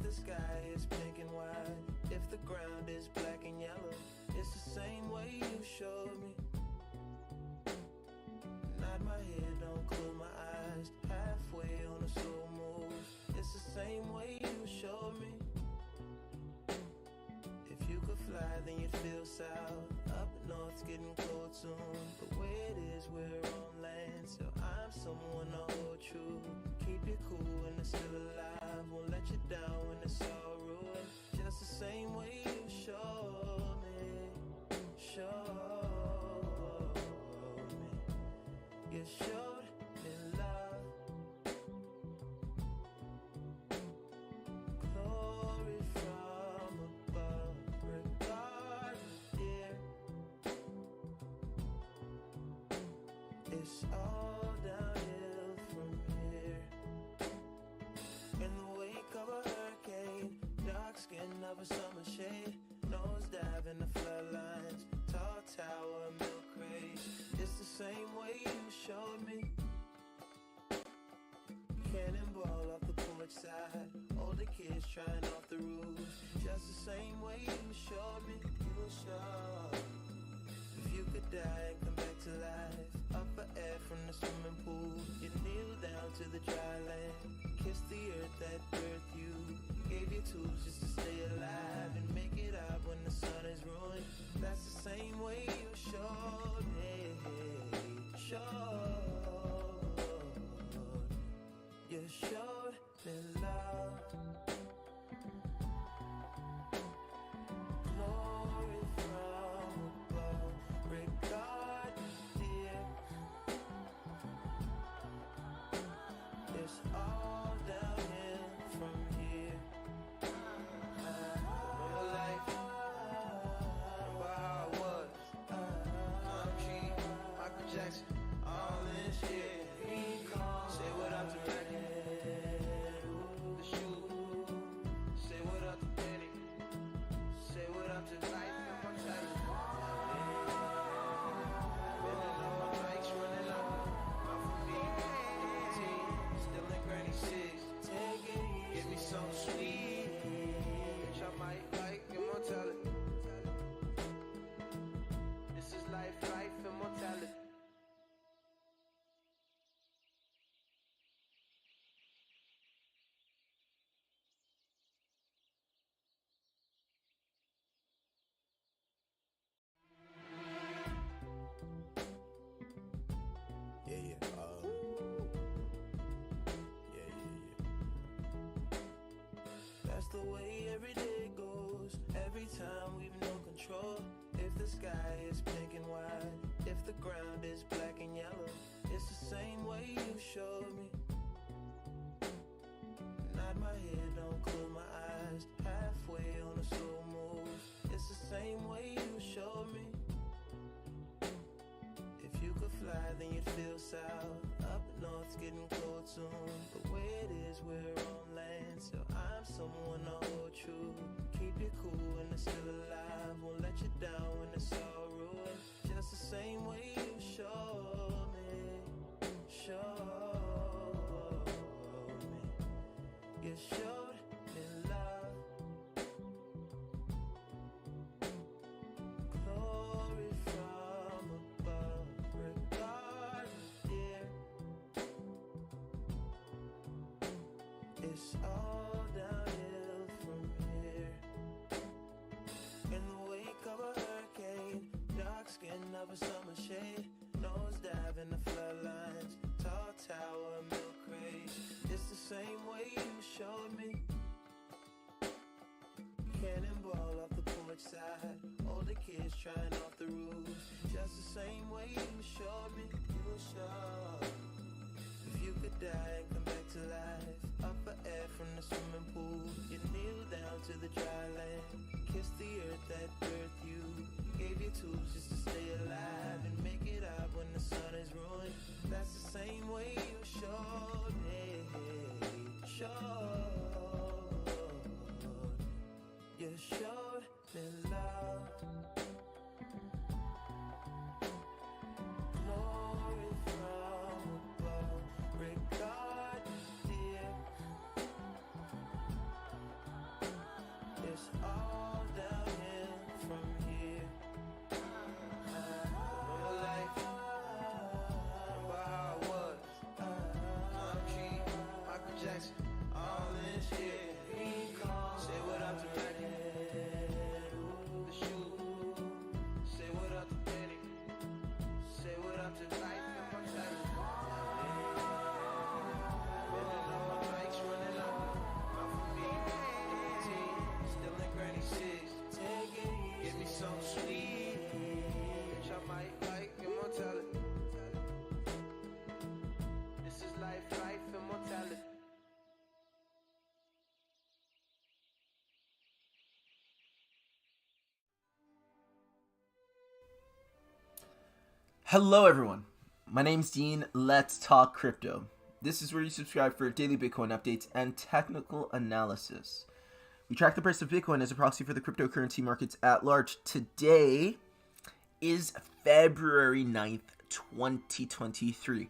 the sky is pink and white, if the ground is black and yellow, it's the same way you showed me. Nod my head, don't close my eyes, halfway on a slow move, it's the same way you showed me. If you could fly, then you'd feel south. Up north's getting cold soon. The way it is, we're on land, so I'm someone to hold true. Keep you cool when it's still alive, won't let you down when it's all ruined. Just the same way you showed me, showed me. You showed me love, glory from above. It's all downhill from here. In the wake of a hurricane, dark skin of a summer shade, nosedive in the floodlines, tall tower, milk craze. It's the same way you showed me. Cannonball off the porch side, older kids trying off the roof. Just the same way you showed me. You showed. If you could die and come back to life, up for air from the swimming pool, you kneel down to the dry land, kiss the earth that birthed you, gave you tools just to stay alive and make it out when the sun is ruined. That's the same way you showed me, showed. You showed me love, glory from above. Regard, dear, it's all downhill from here. Remember life, remember how it was. I'm G, Michael Jackson, all this shit. Say what up to Reggie, the shoe. Say what up to Benny. Say what up to life and mortality. So sweet, which I might like immortality. This is life, life, immortality. That's the way every day goes. Every time we've no control. If the sky is pink and white, if the ground is black and yellow, it's the same way you showed me. Nod my head, don't close my eyes, halfway on a slow move, it's the same way you showed me. If you could fly, then you'd feel south. Up north's getting cold soon. The way it is, we're on land, so I'm someone to hold true. Keep you cool when it's still alive, won't let you down when it's all ruined. Just the same way you showed me, showed me. You showed me love, glory from above. It's all downhill from here. In the wake of a hurricane, dark skin of a summer shade, nosedive in the floodlines, tall tower, milk craze. It's the same way you showed me. Cannonball off the porch side, older kids trying off the roof. Just the same way you showed me. You showed. If you could die and come back to life, up for air from the swimming pool, you kneel down to the dry land, kiss the earth that birthed you, gave you tools just to stay alive and make it out when the sun is ruined. That's the same way you showed me, showed. You showed me love, glory from above. Regard, dear, Hello everyone, my name's Dean. Let's talk crypto. This is where you subscribe for daily Bitcoin updates and technical analysis. We track the price of Bitcoin as a proxy for the cryptocurrency markets at large. Today is February 9th, 2023.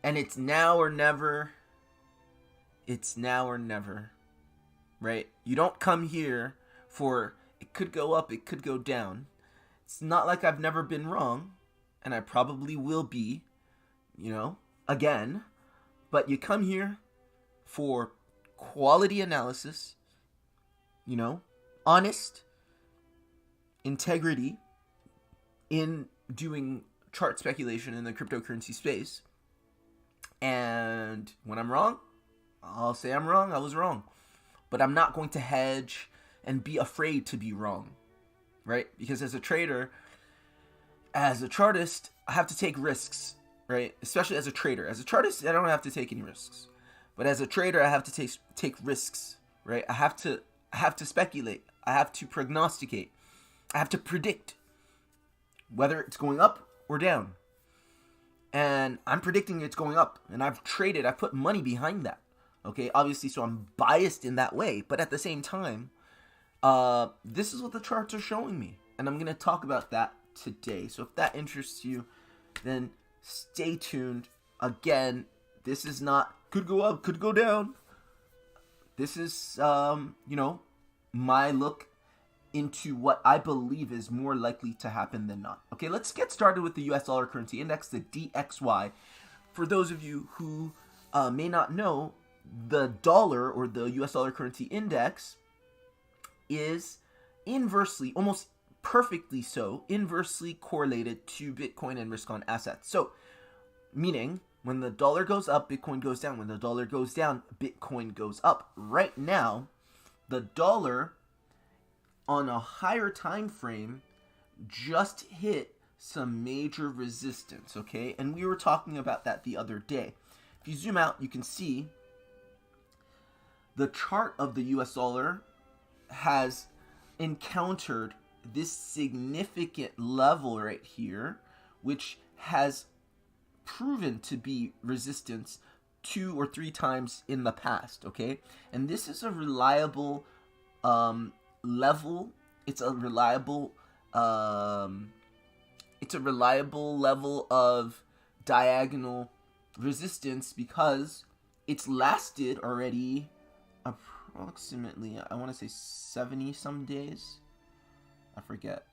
And it's now or never. It's now or never, right? You don't come here for it could go up, it could go down. It's not like I've never been wrong, and I probably will be, again. But you come here for quality analysis, honest integrity in doing chart speculation in the cryptocurrency space. And when I'm wrong, I'll say I'm wrong, I was wrong. But I'm not going to hedge and be afraid to be wrong, right? Because as a trader, as a chartist, I have to take risks, right? Especially as a trader. As a chartist, I don't have to take any risks. But as a trader, I have to take risks, right? I have to speculate. I have to prognosticate. I have to predict whether it's going up or down. And I'm predicting it's going up. And I've put money behind that. Okay, obviously, so I'm biased in that way. But at the same time, this is what the charts are showing me. And I'm going to talk about that today. So if that interests you, then stay tuned. Again, this is not could go up, could go down. This is, my look into what I believe is more likely to happen than not. Okay, let's get started with the US dollar currency index, the DXY. For those of you who may not know, the dollar or the US dollar currency index is inversely, almost perfectly so, inversely correlated to Bitcoin and risk on assets. So, meaning when the dollar goes up, Bitcoin goes down. When the dollar goes down, Bitcoin goes up. Right now, the dollar on a higher time frame just hit some major resistance, okay? And we were talking about that the other day. If you zoom out, you can see the chart of the US dollar has encountered this significant level right here, which has proven to be resistance 2 or 3 times in the past, okay? And this is a reliable level. It's a reliable level of diagonal resistance because it's lasted already approximately, I want to say 70 some days. I forget.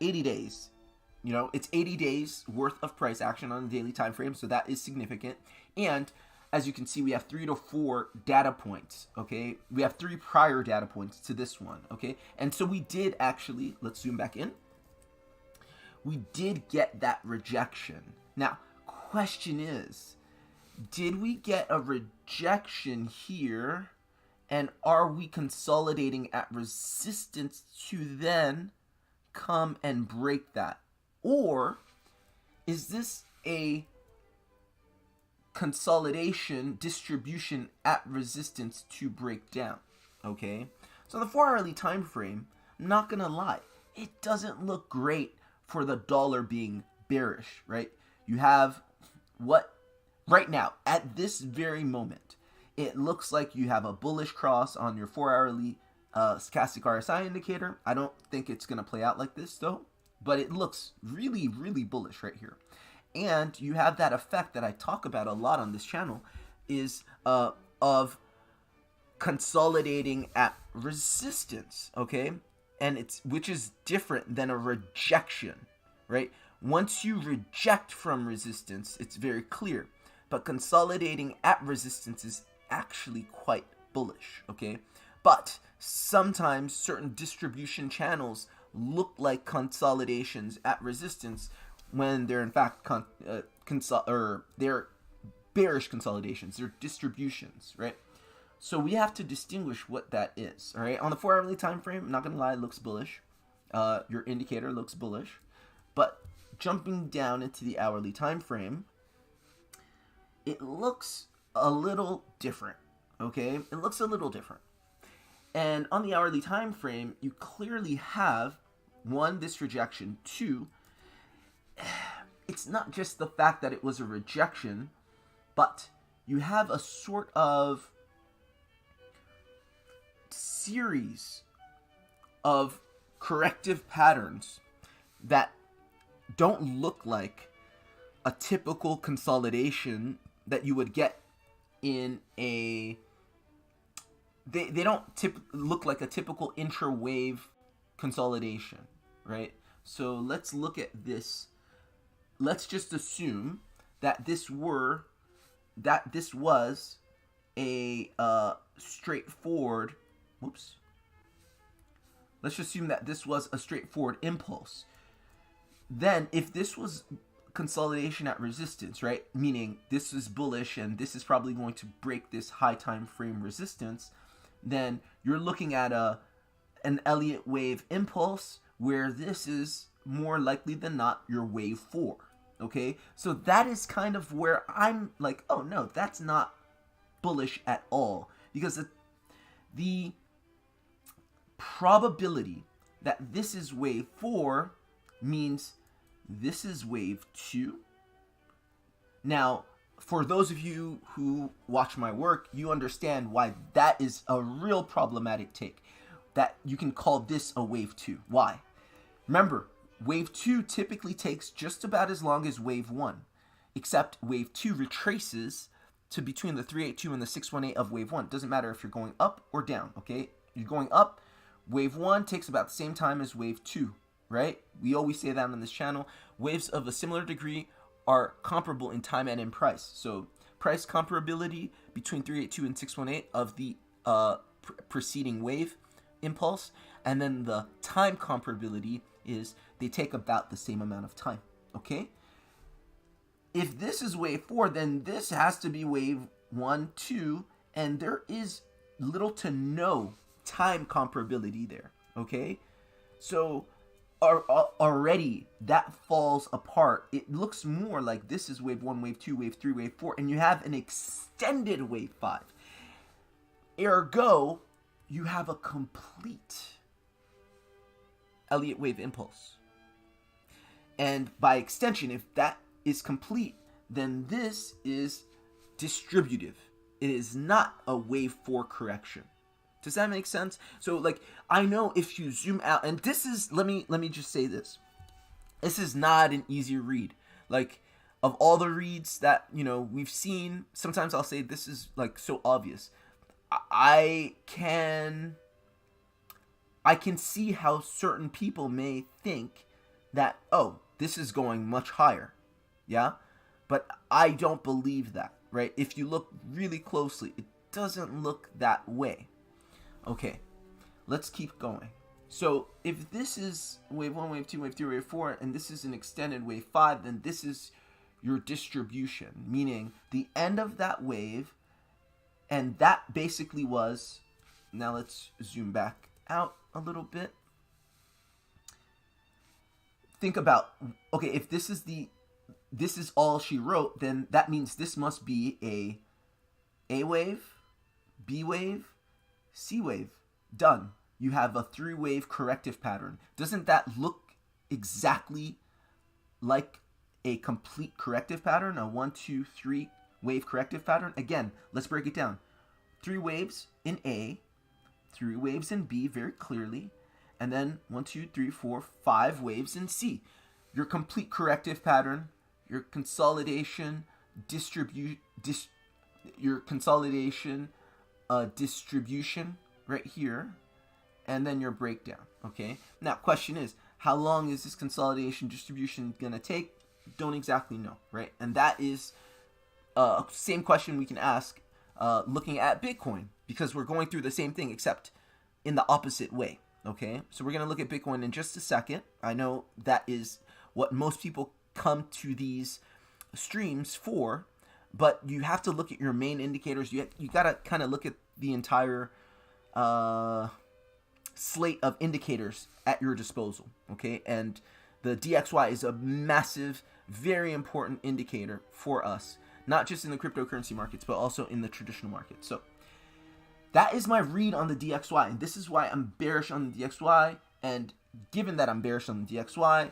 80 days. It's 80 days worth of price action on a daily time frame, so that is significant. And as you can see, we have 3 to 4 data points, okay? We have 3 prior data points to this one, okay? And so we did actually, let's zoom back in. We did get that rejection. Now, question is, did we get a rejection here? And are we consolidating at resistance to then come and break that? Or is this a consolidation distribution at resistance to break down? Okay? So on the 4-hourly time frame, I'm not going to lie, it doesn't look great for the dollar being bearish, right? You have what right now, at this very moment, it looks like you have a bullish cross on your 4-hourly stochastic RSI indicator. I don't think it's going to play out like this, though. But it looks really, really bullish right here. And you have that effect that I talk about a lot on this channel is of consolidating at resistance, okay? And which is different than a rejection, right? Once you reject from resistance, it's very clear. But consolidating at resistance is actually quite bullish, okay? But sometimes certain distribution channels look like consolidations at resistance when they're in fact they're bearish consolidations, they're distributions, right? So we have to distinguish what that is, all right? On the 4-hourly time frame, I'm not gonna lie, it looks bullish. Your indicator looks bullish, but jumping down into the hourly time frame, it looks a little different, okay? It looks a little different. And on the hourly time frame, you clearly have, 1, this rejection, 2, it's not just the fact that it was a rejection, but you have a sort of series of corrective patterns that don't look like a typical consolidation that you would get in a... They don't look like a typical intra-wave consolidation, right? So let's look at this. Let's just assume that this was a straightforward... Whoops. Let's just assume that this was a straightforward impulse. Then, if this was consolidation at resistance, right? Meaning this is bullish and this is probably going to break this high time frame resistance, then you're looking at an Elliott wave impulse where this is more likely than not your wave 4. Okay? So that is kind of where I'm like, oh no, that's not bullish at all. Because the probability that this is wave 4 means this is wave 2. Now, for those of you who watch my work, you understand why that is a real problematic take. That you can call this a wave 2. Why? Remember, wave 2 typically takes just about as long as wave 1, except wave 2 retraces to between the 382 and the 618 of wave 1. It doesn't matter if you're going up or down, okay? You're going up, wave 1 takes about the same time as wave 2, right? We always say that on this channel. Waves of a similar degree are comparable in time and in price. So price comparability between 382 and 618 of the preceding wave impulse, and then the time comparability is they take about the same amount of time, okay? If this is wave 4, then this has to be wave 1, 2, and there is little to no time comparability there, okay? So already that falls apart. It looks more like this is wave 1, wave 2, wave 3, wave 4, and you have an extended wave 5. Ergo, you have a complete Elliott wave impulse. And by extension, if that is complete, then this is distributive. It is not a wave 4 correction. Does that make sense? So, like, I know if you zoom out, and this is, let me just say this. This is not an easy read. Like, of all the reads that, you know, we've seen, sometimes I'll say this is, like, so obvious. I can see how certain people may think that, oh, this is going much higher. Yeah? But I don't believe that, right? If you look really closely, it doesn't look that way. Okay, let's keep going. So if this is wave 1, wave 2, wave 3, wave 4, and this is an extended wave 5, then this is your distribution, meaning the end of that wave, and that basically was, now let's zoom back out a little bit. Think about, okay, if this is all she wrote, then that means this must be A wave, B wave, C wave. Done. You have a 3-wave corrective pattern. Doesn't that look exactly like a complete corrective pattern? A 1, 2, 3 wave corrective pattern? Again, let's break it down. 3 waves in A, 3 waves in B very clearly, and then 1, 2, 3, 4, 5 waves in C. Your complete corrective pattern, your consolidation, distribution right here, and then your breakdown, okay? Now, question is, how long is this consolidation distribution going to take? Don't exactly know, right? And that is same question we can ask looking at Bitcoin, because we're going through the same thing, except in the opposite way, okay? So we're going to look at Bitcoin in just a second. I know that is what most people come to these streams for, but you have to look at your main indicators. You got to kind of look at the entire slate of indicators at your disposal, okay? And the DXY is a massive, very important indicator for us, not just in the cryptocurrency markets, but also in the traditional market. So that is my read on the DXY, and this is why I'm bearish on the DXY. And given that I'm bearish on the DXY,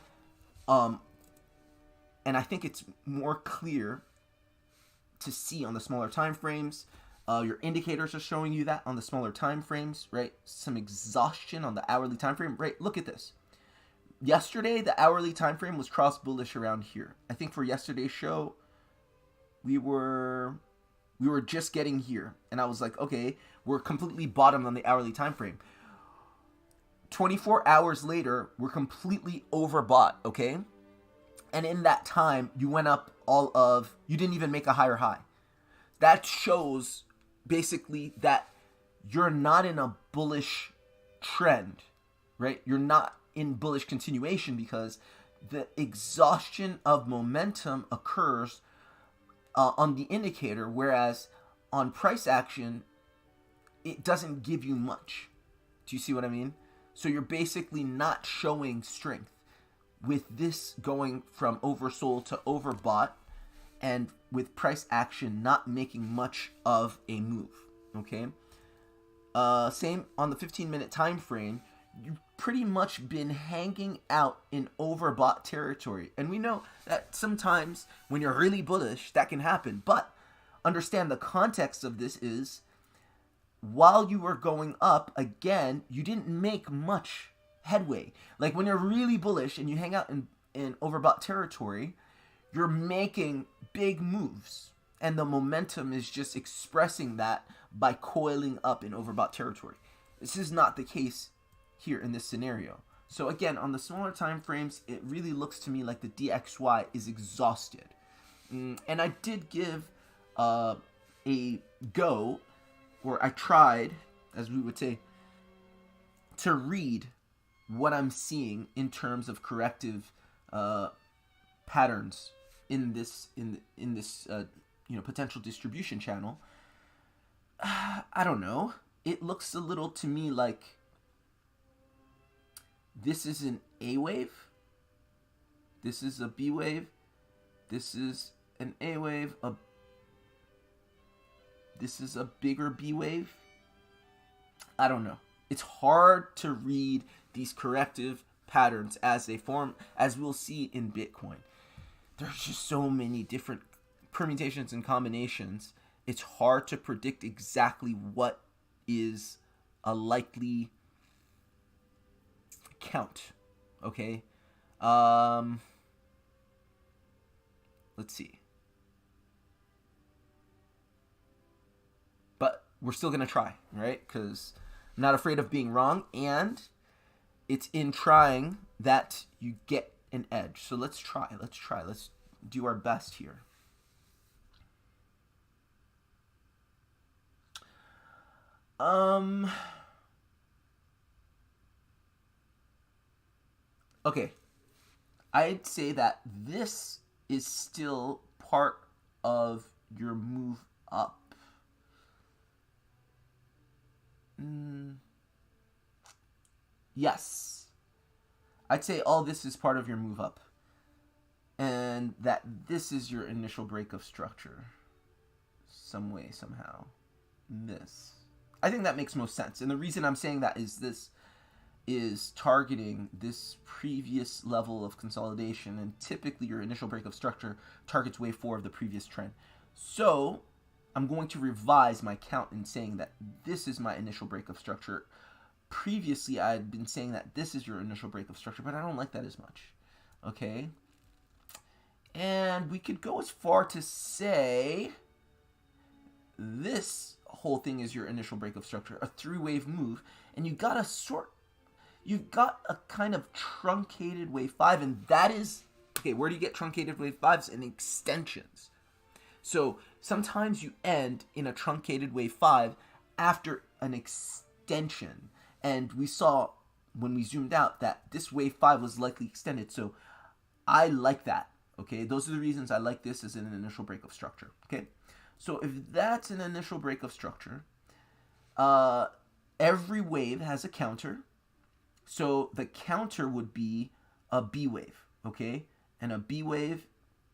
And I think it's more clear to see on the smaller time frames. Your indicators are showing you that on the smaller time frames, right? Some exhaustion on the hourly time frame, right? Look at this. Yesterday, the hourly time frame was cross bullish around here. I think for yesterday's show, we were just getting here, and I was like, okay, we're completely bottomed on the hourly time frame. 24 hours later, we're completely overbought, okay? And in that time, you went up you didn't even make a higher high. That shows basically that you're not in a bullish trend, right? You're not in bullish continuation because the exhaustion of momentum occurs on the indicator, whereas on price action, it doesn't give you much. Do you see what I mean? So you're basically not showing strength with this going from oversold to overbought, and with price action not making much of a move. Okay. Same on the 15-minute time frame. You've pretty much been hanging out in overbought territory, and we know that sometimes when you're really bullish, that can happen. But understand the context of this is, while you were going up, again, you didn't make much headway. Like when you're really bullish and you hang out in overbought territory, you're making big moves, and the momentum is just expressing that by coiling up in overbought territory. This is not the case here in this scenario. So again, on the smaller time frames, it really looks to me like the DXY is exhausted. And I did give a go, or I tried, as we would say, to read what I'm seeing in terms of corrective patterns in this potential distribution channel. I don't know. It looks a little to me like this is an A wave. This is a B wave. This is an A wave. This is a bigger B wave. I don't know. It's hard to read these corrective patterns as they form, as we'll see in Bitcoin. There's just so many different permutations and combinations. It's hard to predict exactly what is a likely count. Okay? Let's see. But we're still going to try, right? Because I'm not afraid of being wrong, and it's in trying that you get an edge. So let's try. Let's do our best here. Okay. I'd say that this is still part of your move up. Yes. I'd say all this is part of your move up. And that this is your initial break of structure. Some way, somehow. This. I think that makes most sense. And the reason I'm saying that is this is targeting this previous level of consolidation. And typically your initial break of structure targets wave 4 of the previous trend. So I'm going to revise my count in saying that this is my initial break of structure. Previously, I had been saying that this is your initial break of structure, but I don't like that as much. Okay? And we could go as far to say this whole thing is your initial break of structure, a 3-wave move, and you've got a kind of truncated wave 5, and that is, okay, where do you get truncated wave 5s? In extensions. So sometimes you end in a truncated wave 5 after an extension. And we saw when we zoomed out that this wave 5 was likely extended. So I like that. Okay, those are the reasons I like this as an initial break of structure. Okay, so if that's an initial break of structure, every wave has a counter. So the counter would be a B wave. Okay, and a B wave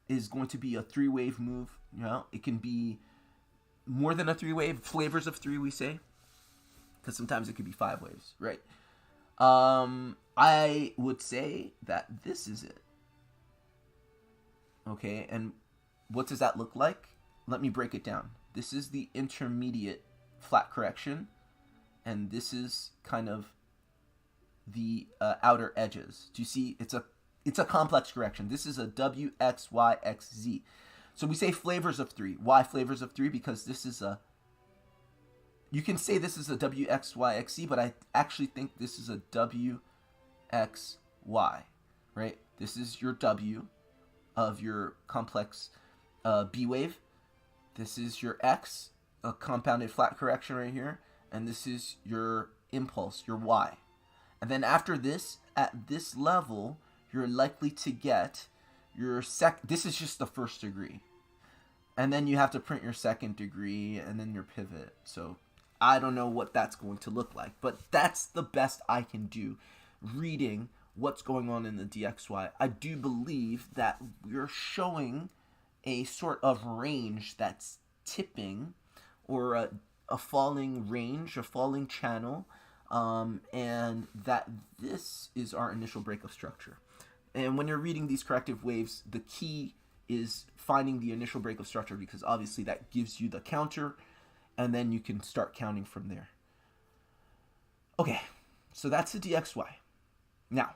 is going to be a 3-wave move. You know, it can be more than a 3-wave, flavors of 3, we say, because sometimes it could be 5 waves, right? I would say that this is it. Okay, and what does that look like? Let me break it down. This is the intermediate flat correction, and this is kind of the outer edges. Do you see? It's a complex correction. This is a W, X, Y, X, Z. So we say flavors of 3. Why flavors of 3? Because this is a... You can say this is a W, X, Y, X, Z, but I actually think this is a W, X, Y, right? This is your W of your complex B wave. This is your X, a compounded flat correction right here. And this is your impulse, your Y. And then after this, at this level, you're likely to get your this is just the first degree. And then you have to print your second degree and then your pivot. So I don't know what that's going to look like, but that's the best I can do reading what's going on in the DXY. I do believe that we're showing a sort of range that's tipping, or a falling range, a falling channel, and that this is our initial breakup structure. And when you're reading these corrective waves, the key is finding the initial breakup structure, because obviously that gives you the counter, and then you can start counting from there. Okay, so that's the DXY. Now,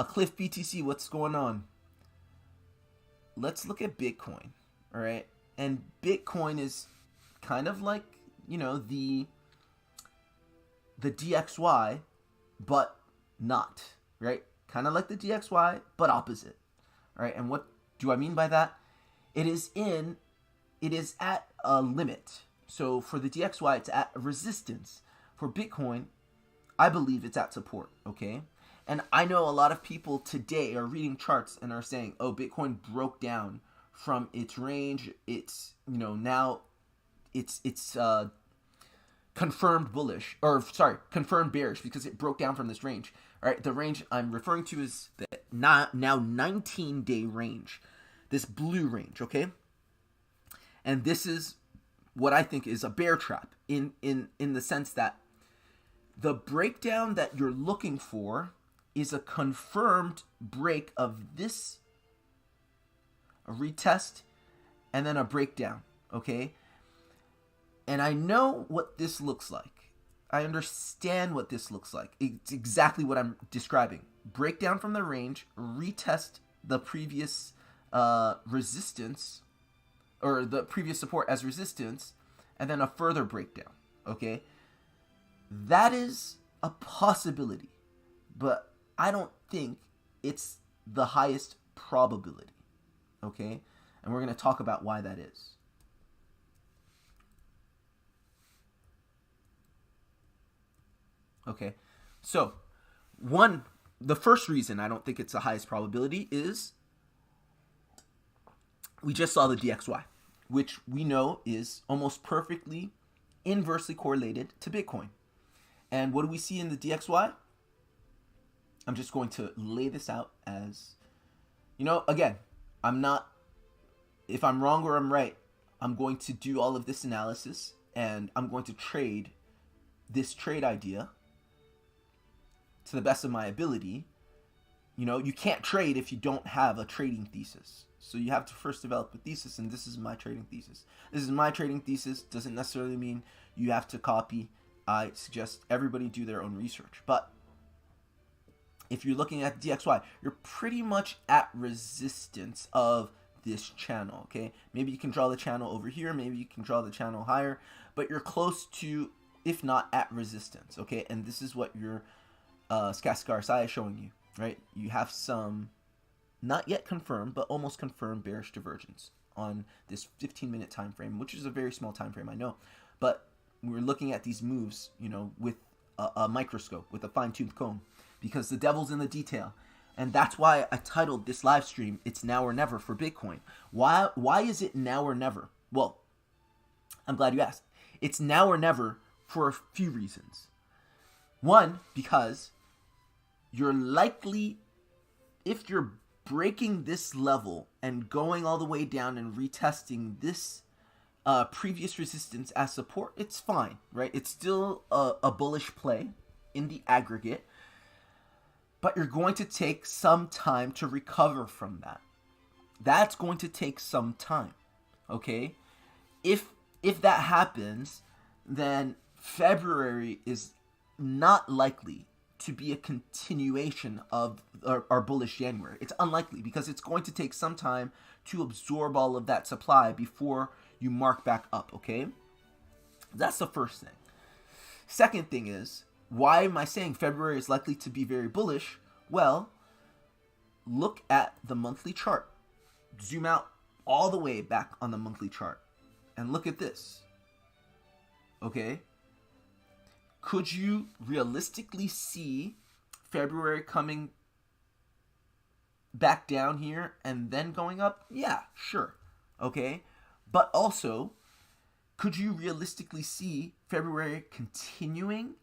Cliff BTC, what's going on? Let's look at Bitcoin, all right? And Bitcoin is kind of like, you know, the DXY, but not, right? Kind of like the DXY, but opposite, all right? And what do I mean by that? It is at a limit. So for the DXY, it's at resistance. For Bitcoin, I believe it's at support, okay? And I know a lot of people today are reading charts and are saying, oh, Bitcoin broke down from its range. It's, you know, now it's confirmed bullish, or sorry, confirmed bearish, because it broke down from this range. All right, the range I'm referring to is the now 19-day range, this blue range, okay? And this is what I think is a bear trap in the sense that the breakdown that you're looking for is a confirmed break of this, a retest, and then a breakdown, okay? And I know what this looks like. I understand what this looks like. It's exactly what I'm describing. Breakdown from the range, retest the previous resistance, or the previous support as resistance, and then a further breakdown, okay? That is a possibility, but I don't think it's the highest probability, okay? And we're going to talk about why that is. Okay, so the first reason I don't think it's the highest probability is we just saw the DXY, which we know is almost perfectly inversely correlated to Bitcoin. And what do we see in the DXY? I'm just going to lay this out as, you know, again, if I'm wrong or I'm right, I'm going to do all of this analysis, and I'm going to trade this trade idea to the best of my ability. You know, you can't trade if you don't have a trading thesis. So you have to first develop a thesis, and this is my trading thesis. This is my trading thesis. Doesn't necessarily mean you have to copy. I suggest everybody do their own research. But if you're looking at DXY, you're pretty much at resistance of this channel, okay? Maybe you can draw the channel over here. Maybe you can draw the channel higher. But you're close to, if not at resistance, okay? And this is what your stochastic RSI is showing you, right? You have some not yet confirmed, but almost confirmed bearish divergence on this 15-minute time frame, which is a very small time frame, I know. But we're looking at these moves, you know, with a microscope, with a fine-toothed comb, because the devil's in the detail. And that's why I titled this live stream, It's Now or Never for Bitcoin. Why is it now or never? Well, I'm glad you asked. It's now or never for a few reasons. One, because you're likely, if you're breaking this level and going all the way down and retesting this previous resistance as support, it's fine, right? It's still a bullish play in the aggregate, but you're going to take some time to recover from that, That's going to take some time. Okay? If that happens, then February is not likely to be a continuation of our bullish January. It's unlikely because it's going to take some time to absorb all of that supply before you mark back up, okay? That's the first thing. Second thing is, why am I saying February is likely to be very bullish? Well, look at the monthly chart. Zoom out all the way back on the monthly chart and look at this. Okay? Could you realistically see February coming back down here and then going up? Yeah, sure. Okay? But also, could you realistically see February continuing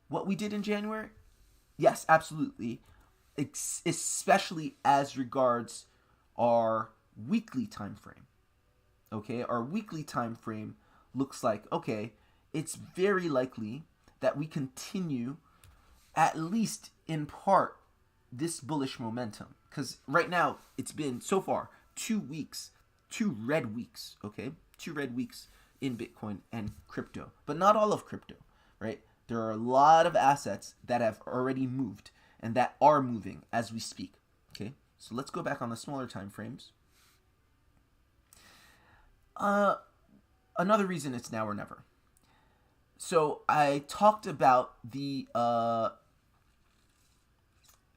what we did in January? Yes, absolutely. Especially as regards our weekly time frame. Okay? Our weekly time frame looks like, okay, it's very likely that we continue, at least in part, this bullish momentum. Because right now, it's been, so far, 2 weeks, 2 red weeks, okay? 2 red weeks in Bitcoin and crypto. But not all of crypto, right? There are a lot of assets that have already moved and that are moving as we speak, okay? So let's go back on the smaller time frames. Another reason it's now or never. So I talked about the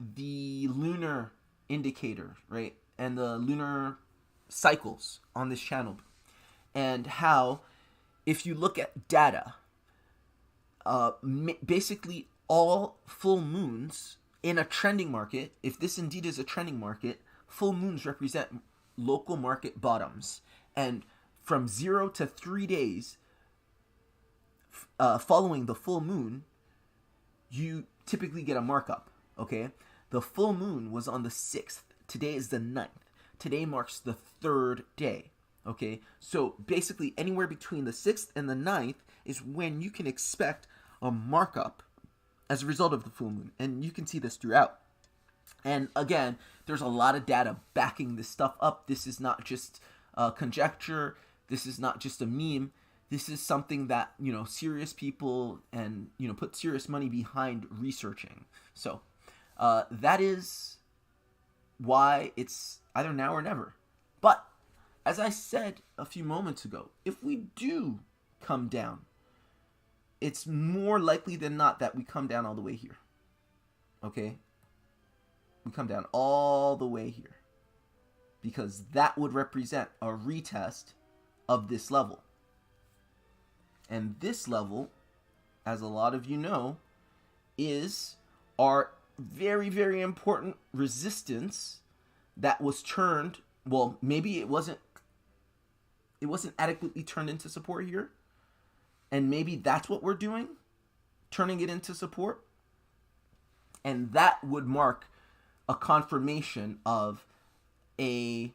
lunar indicator, right? And the lunar cycles on this channel. And how, if you look at data, basically all full moons in a trending market, if this indeed is a trending market, full moons represent local market bottoms. And from 0 to 3 days following the full moon, you typically get a markup, okay? The full moon was on the 6th. Today is the 9th. Today marks the 3rd day, okay? So basically anywhere between the 6th and the 9th is when you can expect a markup as a result of the full moon. And you can see this throughout. And again, there's a lot of data backing this stuff up. This is not just conjecture. This is not just a meme. This is something that, serious people and, put serious money behind researching. So that is why it's either now or never. But as I said a few moments ago, if we do come down, it's more likely than not that we come down all the way here. Okay? We come down all the way here. Because that would represent a retest of this level. And this level, as a lot of you know, is our very, very important resistance that was turned, well, maybe it wasn't adequately turned into support here. And maybe that's what we're doing, turning it into support. And that would mark a confirmation of a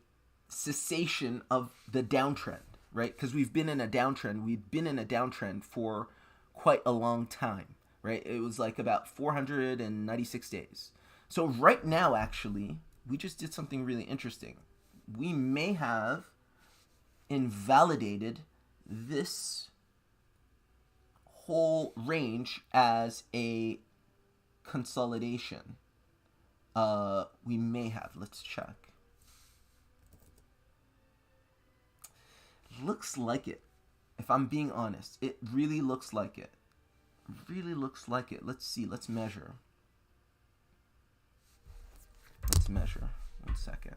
cessation of the downtrend, right? Because we've been in a downtrend. We've been in a downtrend for quite a long time, right? It was like about 496 days. So right now, actually, we just did something really interesting. We may have invalidated this whole range as a consolidation. We may have. Let's check. Looks like it. If I'm being honest, it really looks like it. Really looks like it. Let's see. Let's measure. Let's measure. 1 second.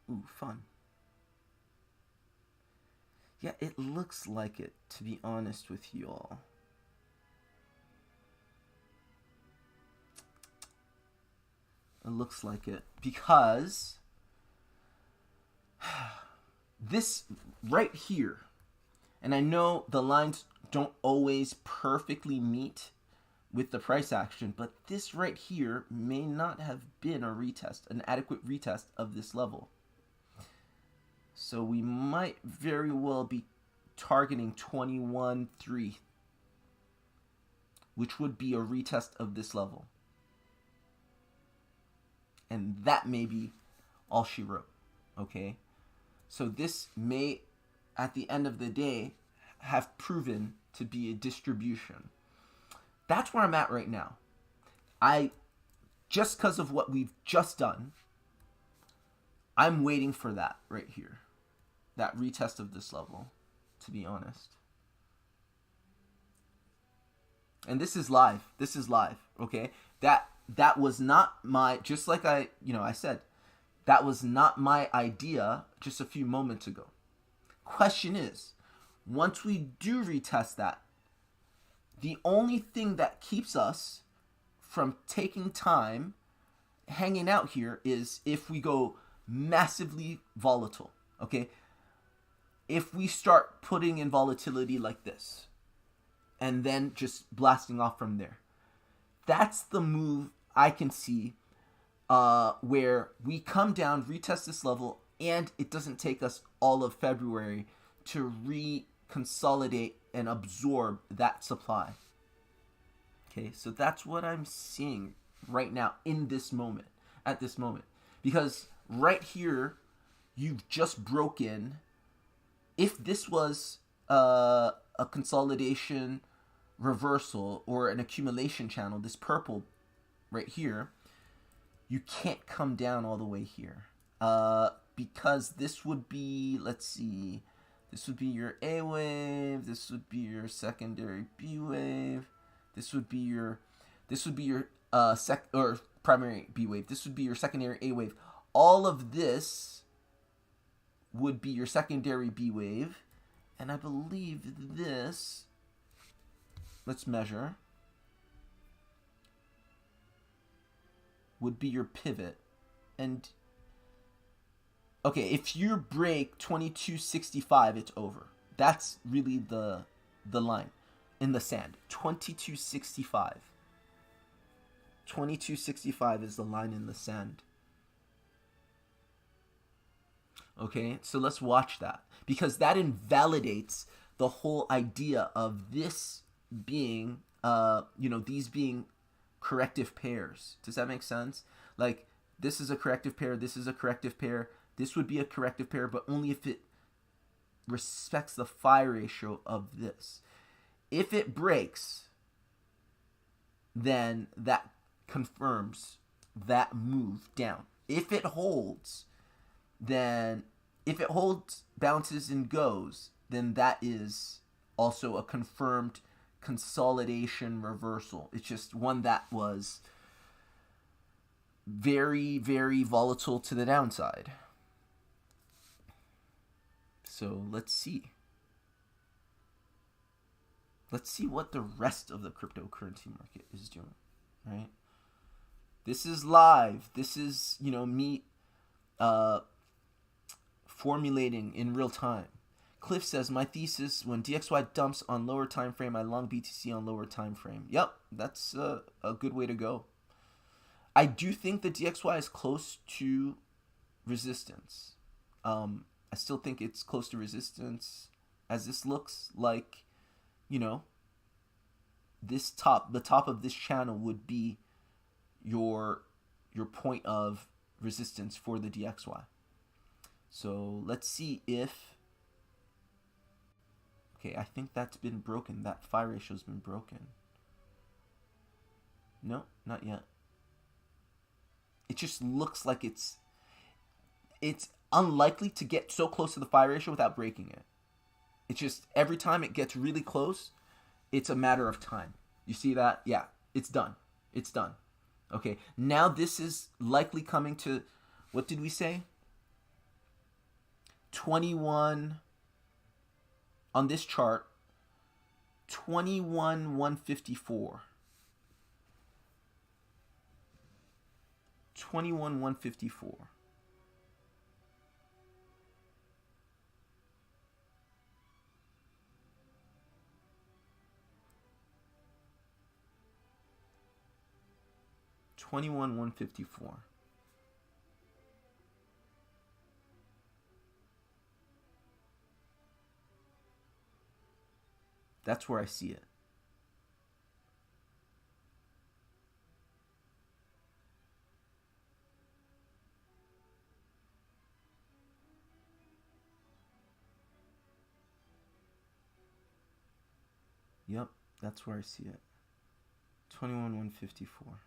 Ooh, fun. Yeah, it looks like it, to be honest with you all. It looks like it because this right here, and I know the lines don't always perfectly meet with the price action, but this right here may not have been a retest, an adequate retest of this level. So we might very well be targeting 21.3, which would be a retest of this level. And that may be all she wrote. Okay? So this may, at the end of the day, have proven to be a distribution. That's where I'm at right now. Just because of what we've just done, I'm waiting for that right here. That retest of this level, to be honest. And this is live. This is live, okay? That was not my, just like I said, that was not my idea just a few moments ago. Question is, once we do retest that, the only thing that keeps us from taking time hanging out here is if we go massively volatile, okay? If we start putting in volatility like this and then just blasting off from there, that's the move I can see where we come down, retest this level, and it doesn't take us all of February to reconsolidate and absorb that supply. Okay, so that's what I'm seeing right now in this moment, at this moment. Because right here, you've just broken. If this was a consolidation reversal or an accumulation channel, this purple right here, you can't come down all the way here. Because this would be, let's see, this would be your A wave, this would be your secondary B wave, this would be your primary B wave, this would be your secondary A wave. All of this would be your secondary B wave, and I believe this, let's measure, would be your pivot. And okay, if you break 2265, it's over. That's really the line in the sand. 2265. 2265 is the line in the sand. Okay, so let's watch that, because that invalidates the whole idea of this being, these being corrective pairs. Does that make sense? Like, this is a corrective pair, this is a corrective pair, this would be a corrective pair, but only if it respects the phi ratio of this. If it breaks, then that confirms that move down. If it holds, bounces and goes, then that is also a confirmed consolidation reversal. It's just one that was very, very volatile to the downside. So let's see. Let's see what the rest of the cryptocurrency market is doing, right? This is live. This is, me formulating in real time. Cliff says, my thesis, when DXY dumps on lower time frame, I long BTC on lower time frame. Yep, that's a good way to go. I do think the DXY is close to resistance. I still think it's close to resistance, as this looks like, the top of this channel would be your point of resistance for the DXY. So let's see if, okay, I think that's been broken. That phi ratio's been broken. No, not yet. It just looks like it's unlikely to get so close to the phi ratio without breaking it. It's just every time it gets really close, it's a matter of time. You see that? Yeah, it's done. It's done. Okay, now this is likely coming to, what did we say? 21 on this chart, 21,154. 21,154. $21,154. That's where I see it. Yep, that's where I see it. 21,154.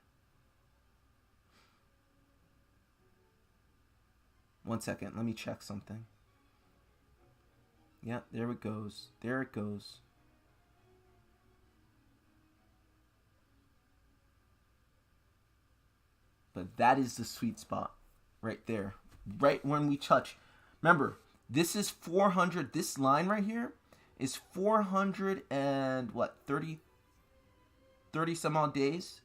1 second, let me check something. Yeah, there it goes. There it goes. But that is the sweet spot right there. Right when we touch. Remember, this is 400. This line right here is 400 and what? 30 some odd days.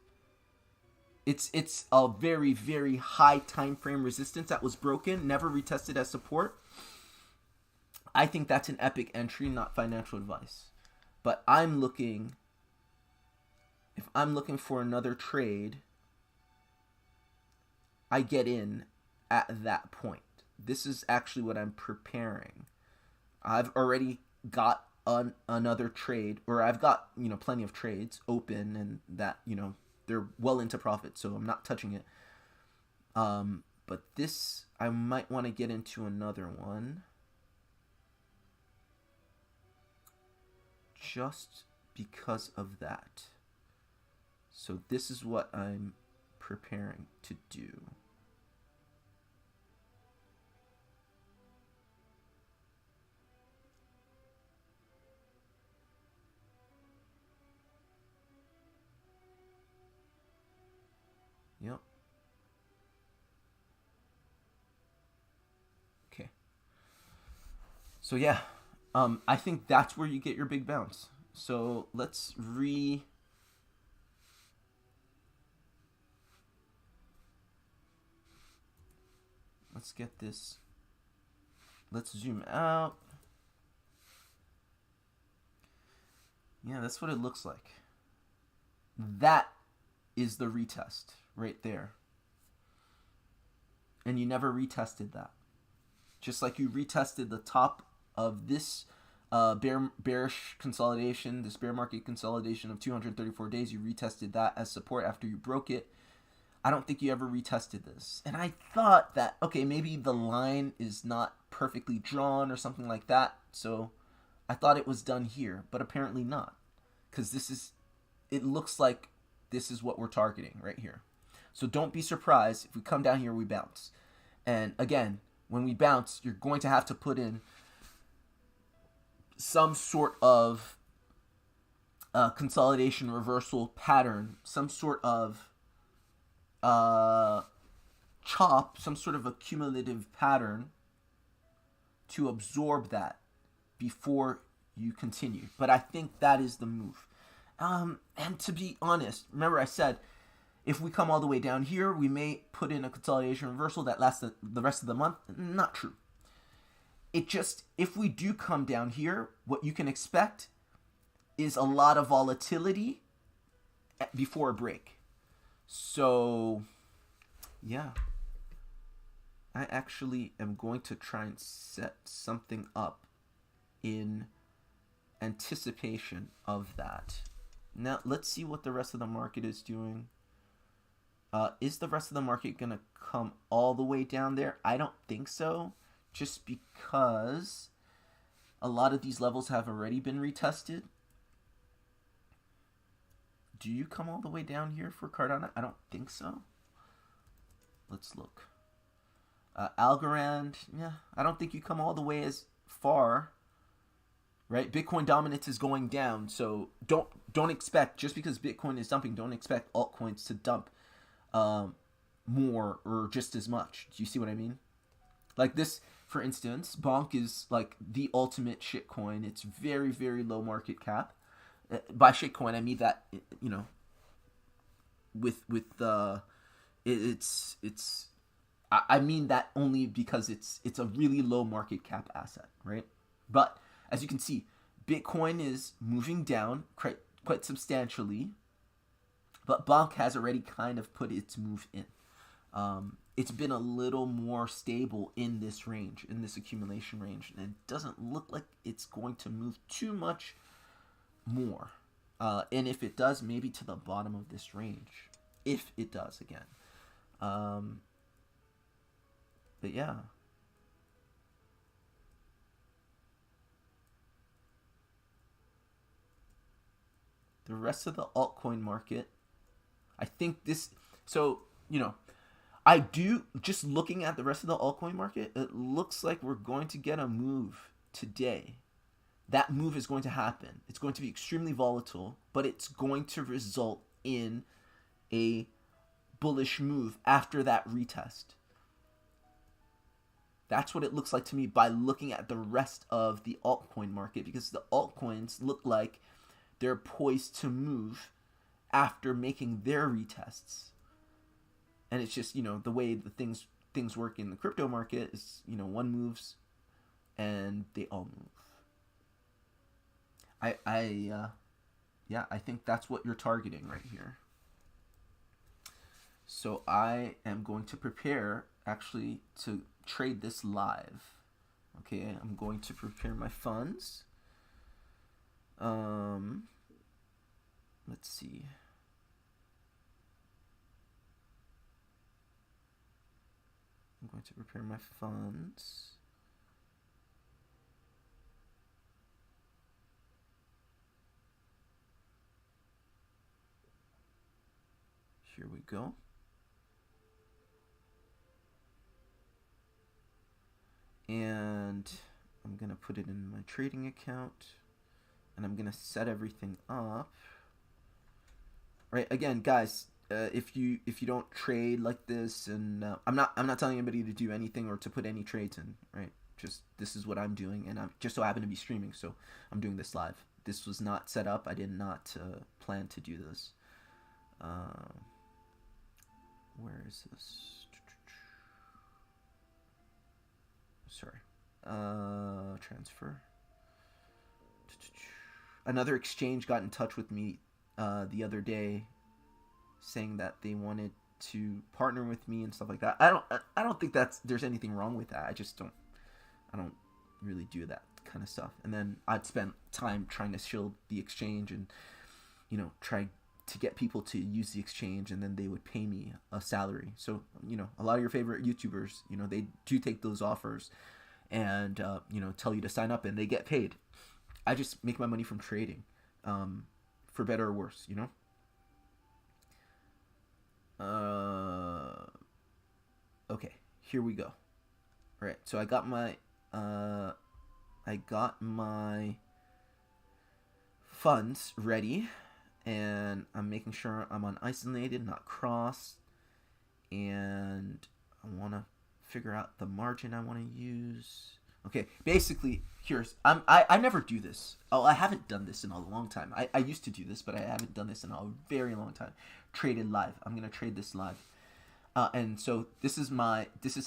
It's a very, very high time frame resistance that was broken, never retested as support. I think that's an epic entry, not financial advice. But if I'm looking for another trade, I get in at that point. This is actually what I'm preparing. I've already got another trade, or I've got, plenty of trades open, and that, they're well into profit, so I'm not touching it. But this, I might want to get into another one. Just because of that. So this is what I'm preparing to do. Yep. Okay. So yeah, I think that's where you get your big bounce. So let's get this. Let's zoom out. Yeah, that's what it looks like. That is the retest right there. And you never retested that. Just like you retested the top of this bearish consolidation, this bear market consolidation of 234 days, you retested that as support after you broke it. I don't think you ever retested this. And I thought that, okay, maybe the line is not perfectly drawn or something like that. So I thought it was done here, but apparently not. Because it looks like this is what we're targeting right here. So don't be surprised if we come down here, we bounce. And again, when we bounce, you're going to have to put in some sort of consolidation reversal pattern, some sort of chop, some sort of accumulative pattern to absorb that before you continue. But I think that is the move. And to be honest, remember I said, if we come all the way down here, we may put in a consolidation reversal that lasts the rest of the month. Not true. If we do come down here, what you can expect is a lot of volatility before a break. So, yeah. I actually am going to try and set something up in anticipation of that. Now, let's see what the rest of the market is doing. Is the rest of the market going to come all the way down there? I don't think so. Just because a lot of these levels have already been retested. Do you come all the way down here for Cardano? I don't think so. Let's look. Algorand, yeah, I don't think you come all the way as far. Right? Bitcoin dominance is going down, so don't expect, just because Bitcoin is dumping, don't expect altcoins to dump more or just as much. Do you see what I mean? Like this, for instance, Bonk is like the ultimate shitcoin. It's very, very low market cap. By shitcoin, I mean that, I mean that only because it's a really low market cap asset, right? But as you can see, Bitcoin is moving down quite substantially, but Bonk has already kind of put its move in. It's been a little more stable in this range, in this accumulation range, and it doesn't look like it's going to move too much more. And if it does, maybe to the bottom of this range. If it does, again. But yeah. The rest of the altcoin market, I think this... So, I do... Just looking at the rest of the altcoin market, it looks like we're going to get a move today. That move is going to happen. It's going to be extremely volatile, but it's going to result in a bullish move after that retest. That's what it looks like to me by looking at the rest of the altcoin market, because the altcoins look like they're poised to move after making their retests. And it's just, the way the things work in the crypto market is, one moves and they all move. I think that's what you're targeting right here. So I am going to prepare actually to trade this live. Okay, I'm going to prepare my funds. Let's see. I'm going to prepare my funds. Here we go. And I'm going to put it in my trading account. And I'm going to set everything up. Right, again, guys, if you don't trade like this, and I'm not telling anybody to do anything or to put any trades in, right? Just this is what I'm doing, and I'm just so happen to be streaming, so I'm doing this live. This was not set up. I did not plan to do this. Where is this? Sorry. Transfer. Another exchange got in touch with me the other day, saying that they wanted to partner with me and stuff like that. I don't think there's anything wrong with that. I don't really do that kind of stuff. And then I'd spend time trying to shield the exchange and try to get people to use the exchange, and then they would pay me a salary. So a lot of your favorite YouTubers, they do take those offers and tell you to sign up, and they get paid. I just make my money from trading, for better or worse, Okay, here we go. All right, so I got my funds ready, and I'm making sure I'm on isolated, not cross, and I want to figure out the margin I want to use. Okay, basically, I never do this. Oh, I haven't done this in a long time. I used to do this, but I haven't done this in a very long time. Traded live. I'm gonna trade this live, and so this is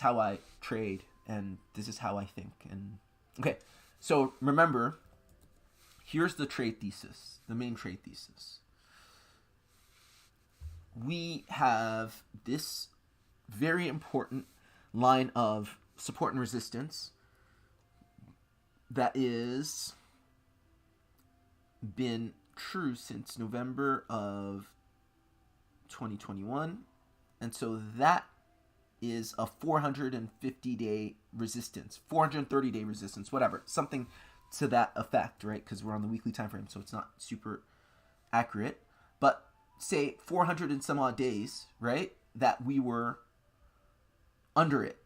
how I trade, and this is how I think. And okay, so remember, here's the trade thesis, the main trade thesis. We have this very important line of support and resistance that is been true since November of 2021, and so that is a 450-day resistance, 430-day resistance, whatever, something to that effect, right? Because we're on the weekly time frame, so it's not super accurate, but say 400 and some odd days, right, that we were under it,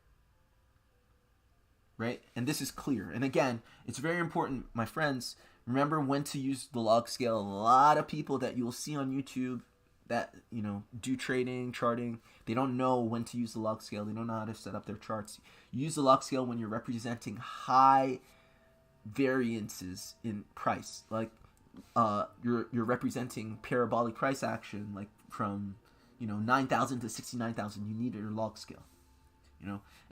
right? And this is clear. And again, it's very important, my friends, remember when to use the log scale. A lot of people that you'll see on YouTube that do trading, charting, they don't know when to use the log scale. They don't know how to set up their charts. Use the log scale when you're representing high variances in price, like you're representing parabolic price action, like from 9,000 to 69,000. You need your log scale,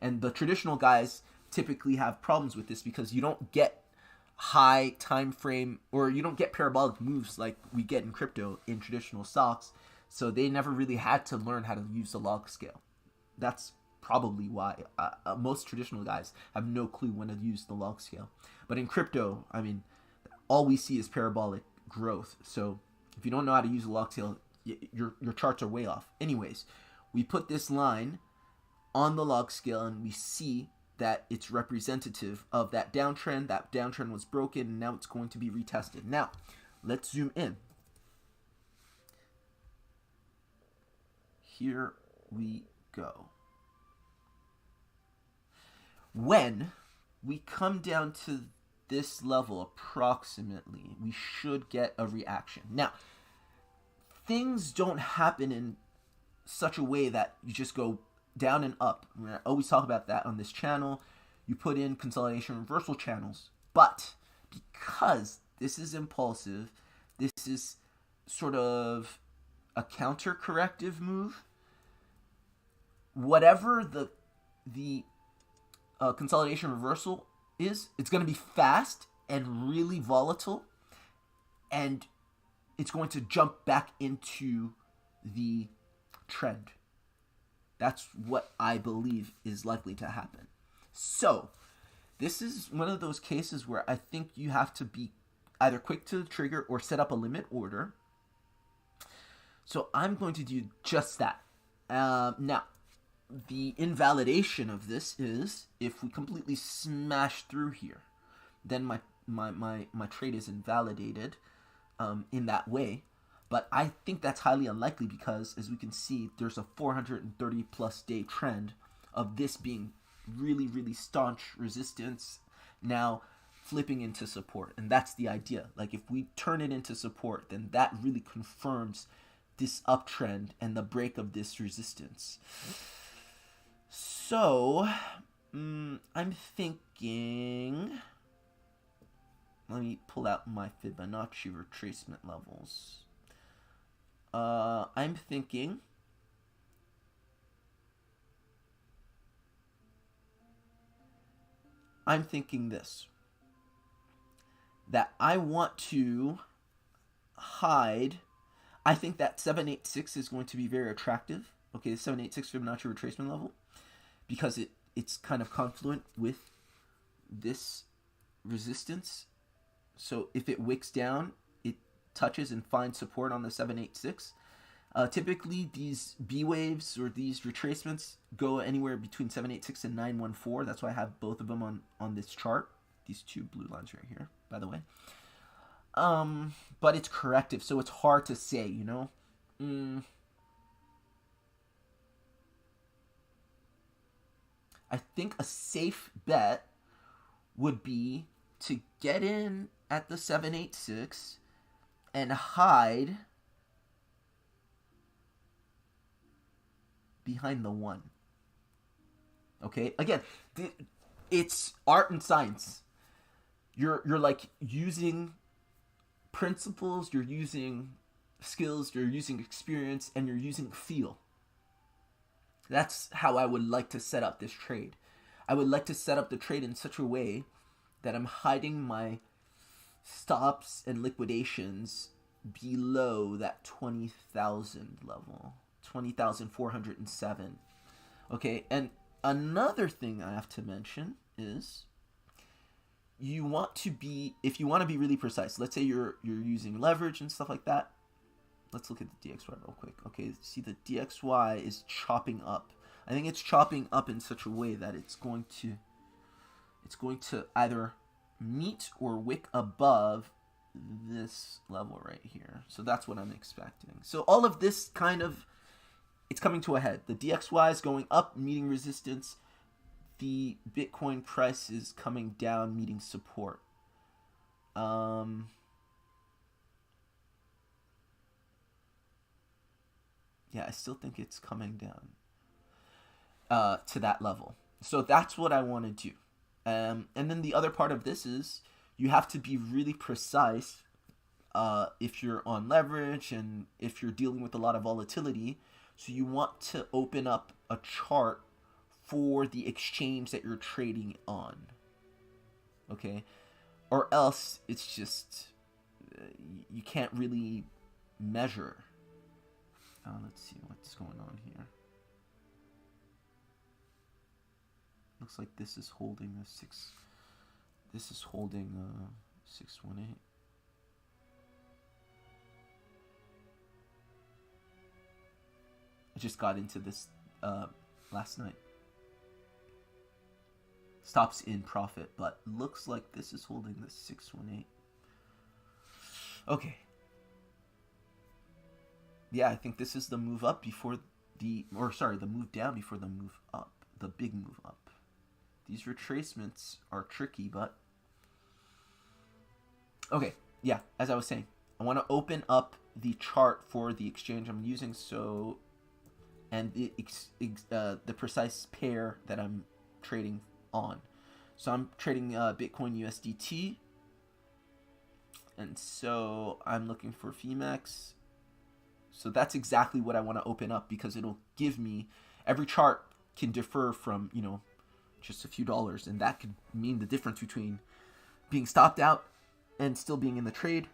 and the traditional guys typically have problems with this because you don't get high time frame, or you don't get parabolic moves like we get in crypto in traditional stocks. So they never really had to learn how to use the log scale. That's probably why most traditional guys have no clue when to use the log scale. But in crypto, all we see is parabolic growth. So if you don't know how to use a log scale, your charts are way off. Anyways, we put this line on the log scale and we see that it's representative of that downtrend. That downtrend was broken and now it's going to be retested. Now, let's zoom in. Here we go. When we come down to this level approximately, we should get a reaction. Now, things don't happen in such a way that you just go down and up. I always talk about that on this channel. You put in consolidation reversal channels. But because this is impulsive, this is sort of a counter-corrective move, whatever the consolidation reversal is, it's going to be fast and really volatile, and it's going to jump back into the trend. That's what I believe is likely to happen. So, this is one of those cases where I think you have to be either quick to the trigger or set up a limit order. So I'm going to do just that. Now, the invalidation of this is if we completely smash through here, then my trade is invalidated in that way. But I think that's highly unlikely because, as we can see, there's a 430 plus day trend of this being really, really staunch resistance now flipping into support. And that's the idea. Like, if we turn it into support, then that really confirms this uptrend and the break of this resistance. So, I'm thinking, let me pull out my Fibonacci retracement levels. I'm thinking this, that I want to hide. I think that 786 is going to be very attractive. Okay, the 786 Fibonacci retracement level, because it's kind of confluent with this resistance. So if it wicks down, it touches and finds support on the 786. Typically, these B waves or these retracements go anywhere between 786 and 914. That's why I have both of them on this chart. These two blue lines right here, by the way. But it's corrective, so it's hard to say, you know. I think a safe bet would be to get in at the 786 and hide behind the 1. Okay? Again, it's art and science. You're like using principles, you're using skills, you're using experience, and you're using feel. That's how I would like to set up this trade. I would like to set up the trade in such a way that I'm hiding my stops and liquidations below that 20,000 level. 20,407. Okay, and another thing I have to mention is you want to be, if you want to be really precise, let's say you're using leverage and stuff like that. Let's look at the DXY real quick. Okay, see, the DXY is chopping up. I think it's chopping up in such a way that it's going to either meet or wick above this level right here. So that's what I'm expecting. So all of this kind of, it's coming to a head. The DXY is going up, meeting resistance. The Bitcoin price is coming down, meeting support. Yeah, I still think it's coming down to that level. So that's what I want to do. And then the other part of this is you have to be really precise if you're on leverage and if you're dealing with a lot of volatility. So you want to open up a chart for the exchange that you're trading on. Okay? Or else it's just, you can't really measure. Let's see what's going on here. Looks like this is holding a 6. This is holding 618. I just got into this last night. Stops in profit, but looks like this is holding the 618. Okay. Yeah, I think this is the move up before the move down before the move up, the big move up. These retracements are tricky, but okay. Yeah, as I was saying, I want to open up the chart for the exchange I'm using, and the precise pair that I'm trading on. So I'm trading Bitcoin USDT, and so I'm looking for FEMAX. So that's exactly what I want to open up, because it'll give me, every chart can differ from, just a few dollars, and that could mean the difference between being stopped out and still being in the trade,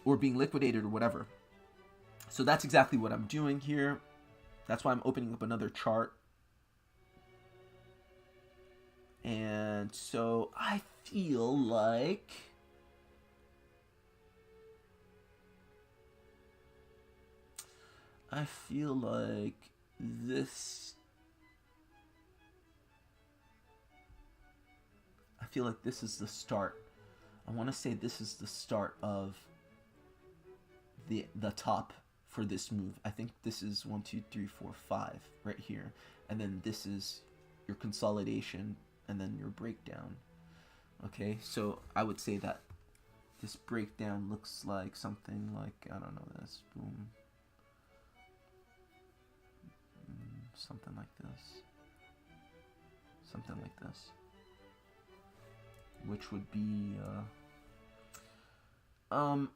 or being liquidated or whatever. So that's exactly what I'm doing here. That's why I'm opening up another chart. And so I feel like this is the start. I want to say this is the start of the top for this move. I think this is 1, 2, 3, 4, 5 right here, and then this is your consolidation, and then your breakdown. Okay, so I would say that this breakdown looks like something like, I don't know, this, boom, something like this, which would be a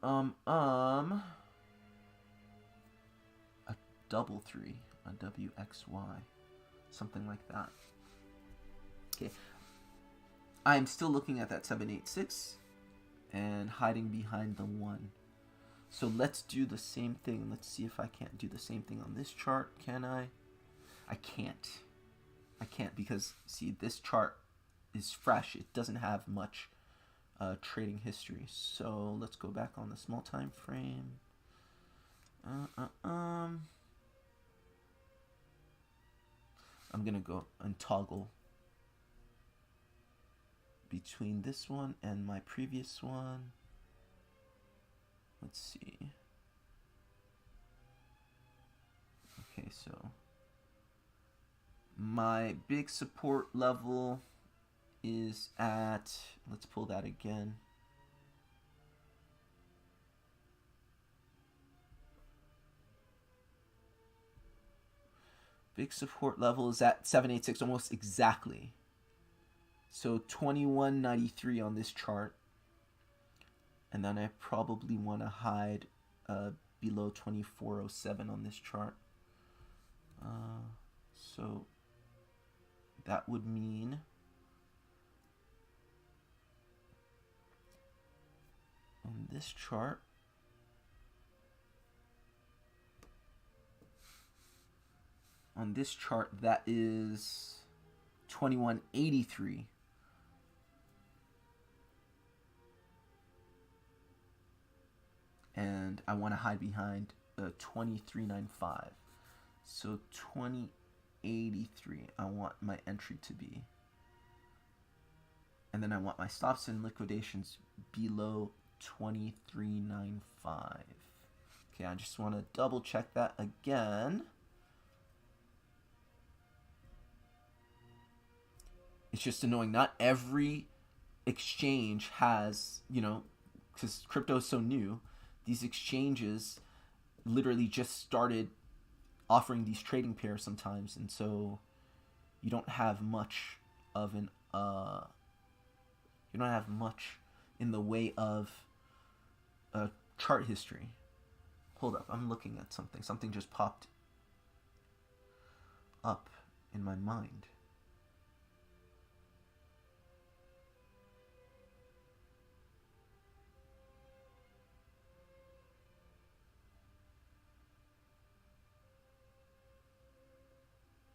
double 3, a WXY, something like that. Okay, I'm still looking at that 786 and hiding behind the 1. So let's do the same thing. Let's see if I can't do the same thing on this chart. Can I? I can't because, see, this chart is fresh. It doesn't have much trading history. So let's go back on the small time frame. I'm gonna go and toggle between this one and my previous one. Let's see. Okay, so my big support level is at, let's pull that again. Big support level is at 786, almost exactly. So 2193 on this chart. And then I probably want to hide below 2407 on this chart. So that would mean on this chart, that is 2183. And I want to hide behind 2395. So 2083, I want my entry to be. And then I want my stops and liquidations below 2395. Okay, I just want to double check that again. It's just annoying. Not every exchange has, because crypto is so new, these exchanges literally just started offering these trading pairs sometimes, and so you don't have much of in the way of chart history. Hold up, I'm looking at something. Something just popped up in my mind.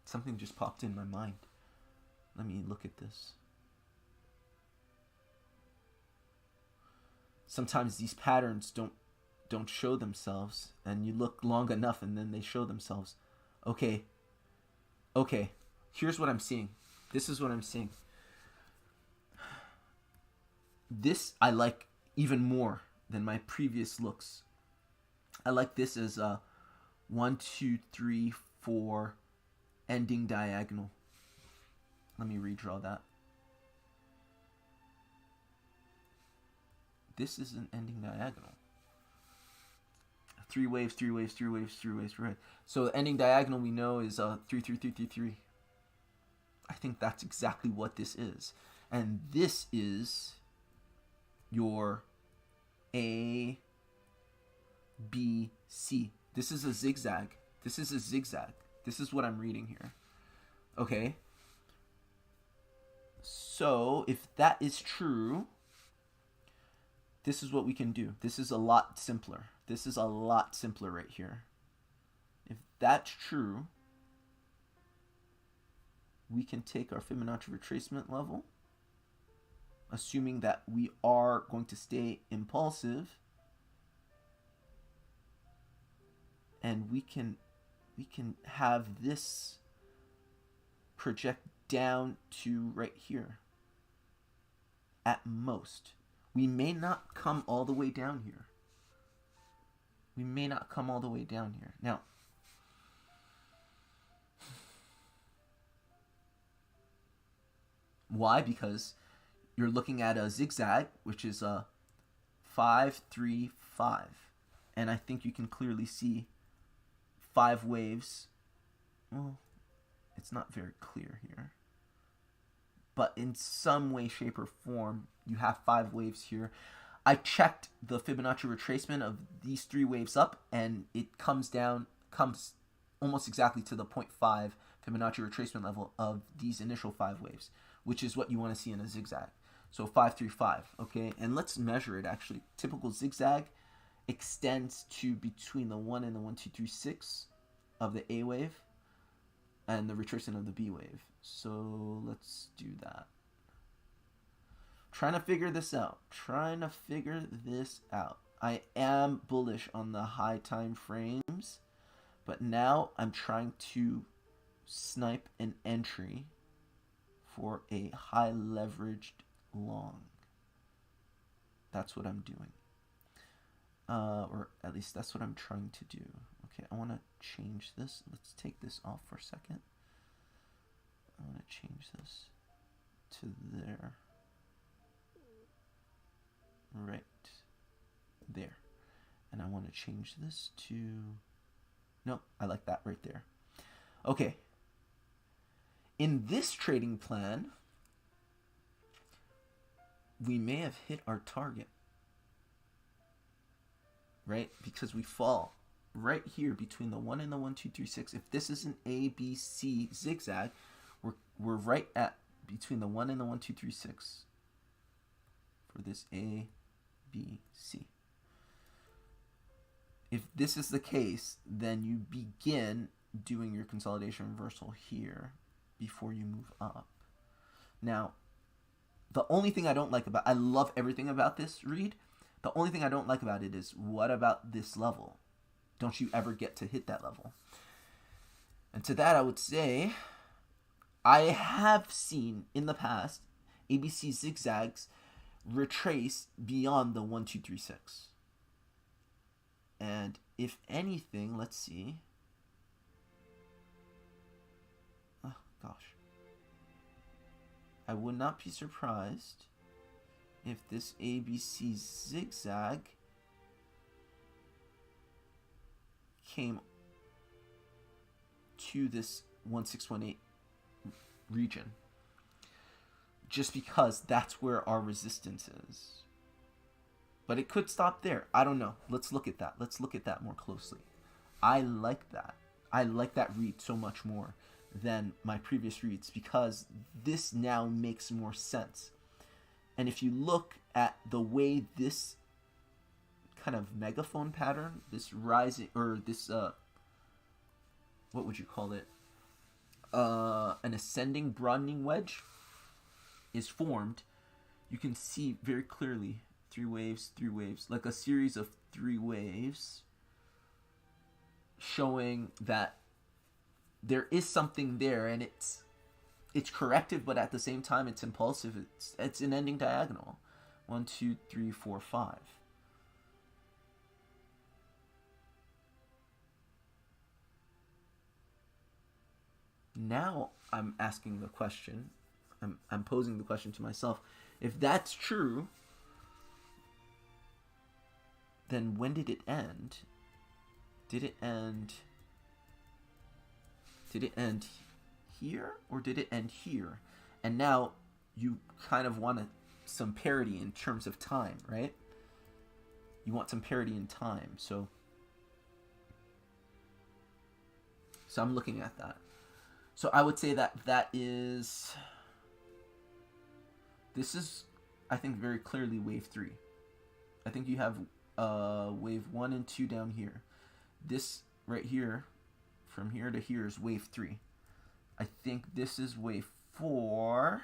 Something just popped in my mind. Let me look at this. Sometimes these patterns don't don't show themselves, and you look long enough and then they show themselves. Okay, here's what I'm seeing. This is what I'm seeing. This I like even more than my previous looks. I like this as a 1, 2, 3, 4 ending diagonal. Let me redraw that. This is an ending diagonal. 3 waves, 3 waves, 3 waves, 3 waves, 3 waves. So the ending diagonal we know is 3, 3, 3, 3, 3. I think that's exactly what this is. And this is your A, B, C. This is a zigzag. This is a zigzag. This is what I'm reading here. Okay? So, if that is true, this is what we can do. This is a lot simpler. This is a lot simpler right here. If that's true, we can take our Fibonacci retracement level, assuming that we are going to stay impulsive, and we can have this project down to right here at most. We may not come all the way down here. We may not come all the way down here. Now, why? Because you're looking at a zigzag, which is a 5, 3, 5. And I think you can clearly see 5 waves. Well, it's not very clear here. But in some way, shape, or form, you have 5 waves here. I checked the Fibonacci retracement of these 3 waves up, and it comes almost exactly to the 0.5 Fibonacci retracement level of these initial 5 waves, which is what you want to see in a zigzag. So 5, 3, 5, okay? And let's measure it, actually. Typical zigzag extends to between the 1 and the 1, 2, 3, 6 of the A wave and the retracement of the B wave. So let's do that. Trying to figure this out. I am bullish on the high time frames, but now I'm trying to snipe an entry for a high leveraged long. That's what I'm doing. Or at least that's what I'm trying to do. Okay, I want to change this. Let's take this off for a second. I want to change this to there. Right there. And I want to change this to... No, I like that right there. Okay. In this trading plan, we may have hit our target. Right? Because we fall right here between the 1 and the 1, 2, 3, 6. If this is an A, B, C zigzag, we're right at between the 1 and the 1, 2, 3, 6 for this A, B, C. If this is the case, then you begin doing your consolidation reversal here before you move up. Now, the only thing I don't like I love everything about this read. The only thing I don't like about it is, what about this level? Don't you ever get to hit that level? And to that I would say, I have seen in the past ABC zigzags retrace beyond the 1, 2, 3, 6. And if anything, let's see. Oh gosh. I would not be surprised if this ABC zigzag came to this 1618 region, just because that's where our resistance is. But it could stop there. I don't know. Let's look at that. Let's look at that more closely. I like that. I like that read so much more than my previous reads, because this now makes more sense. And if you look at the way this kind of megaphone pattern, this rising, or this, what would you call it? An ascending broadening wedge is formed, you can see very clearly 3 waves, like a series of 3 waves showing that there is something there, and it's corrective, but at the same time it's impulsive. It's an ending diagonal. 1, 2, 3, 4, 5. Now I'm asking the question. I'm posing the question to myself. If that's true, then when did it end? Did it end here, or did it end here? And now you kind of want some parity in terms of time, right? You want some parity in time. So I'm looking at that. So I would say that is, this is, I think, very clearly wave 3. I think you have wave 1 and 2 down here. This right here, from here to here, is wave 3. I think this is wave 4.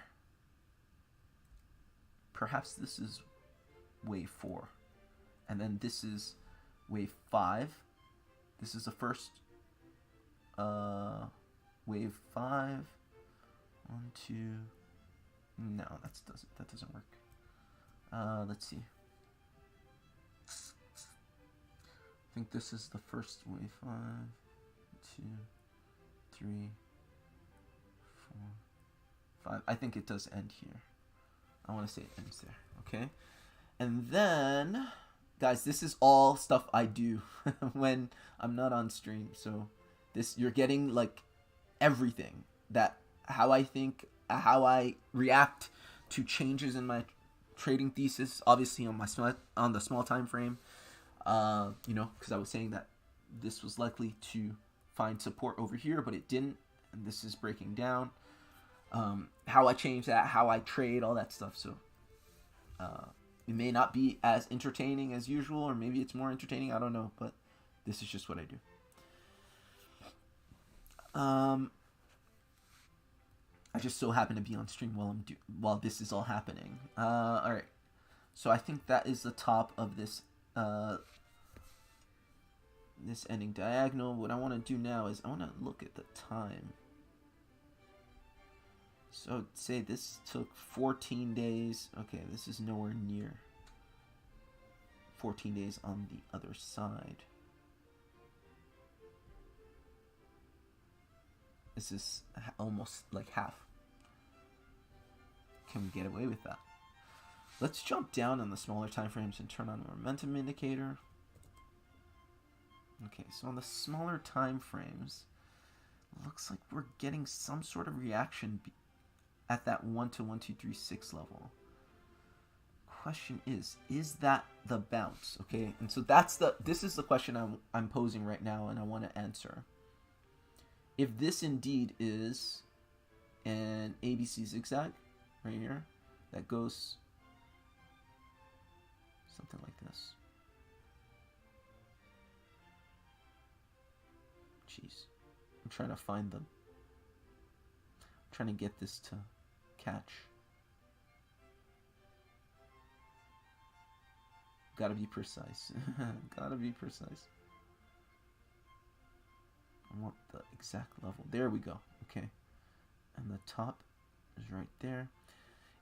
Perhaps this is wave 4. And then this is wave 5. This is the first wave 5. 1, 2. No, that doesn't work. Let's see. I think this is the first wave. 5, 2, 3, 4, 5. I think it does end here. I want to say it ends there. Okay. And then, guys, this is all stuff I do when I'm not on stream. So this, you're getting like everything, that how I think, how I react to changes in my trading thesis. Obviously on the small time frame. Because I was saying that this was likely to find support over here, but it didn't, and this is breaking down. How I change that, how I trade, all that stuff. So it may not be as entertaining as usual, or maybe it's more entertaining, I don't know, but this is just what I do. I just so happen to be on stream while this is all happening. All right, so I think that is the top of this this ending diagonal. What I want to do now is I want to look at the time. So say this took 14 days. Okay, this is nowhere near 14 days on the other side. This is almost like half. Can we get away with that? Let's jump down on the smaller time frames and turn on the momentum indicator. Okay, so on the smaller time frames, looks like we're getting some sort of reaction at that 1 to 1236 level. Question is that the bounce? Okay, and so this is the question I'm posing right now, and I want to answer. If this indeed is an ABC zigzag right here that goes something like this. Jeez, I'm trying to find them. I'm trying to get this to catch. Gotta be precise. Gotta be precise. I want the exact level. There we go. Okay. And the top is right there.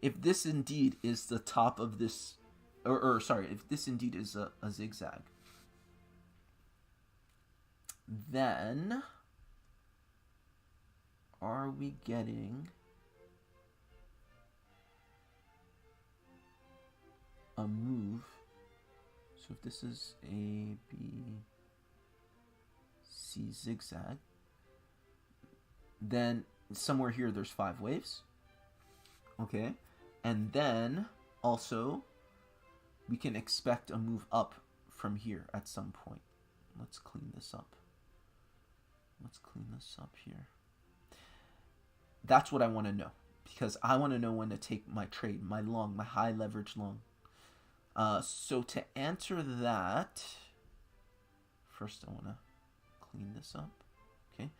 If this indeed is the top of this, if this indeed is a zigzag, then are we getting a move? So if this is A, B, C zigzag, then somewhere here there's 5 waves. Okay. And then also we can expect a move up from here at some point. Let's clean this up. Let's clean this up here. That's what I want to know, because I want to know when to take my trade, my long, my high leverage long. So to answer that, first I want to clean this up. Okay.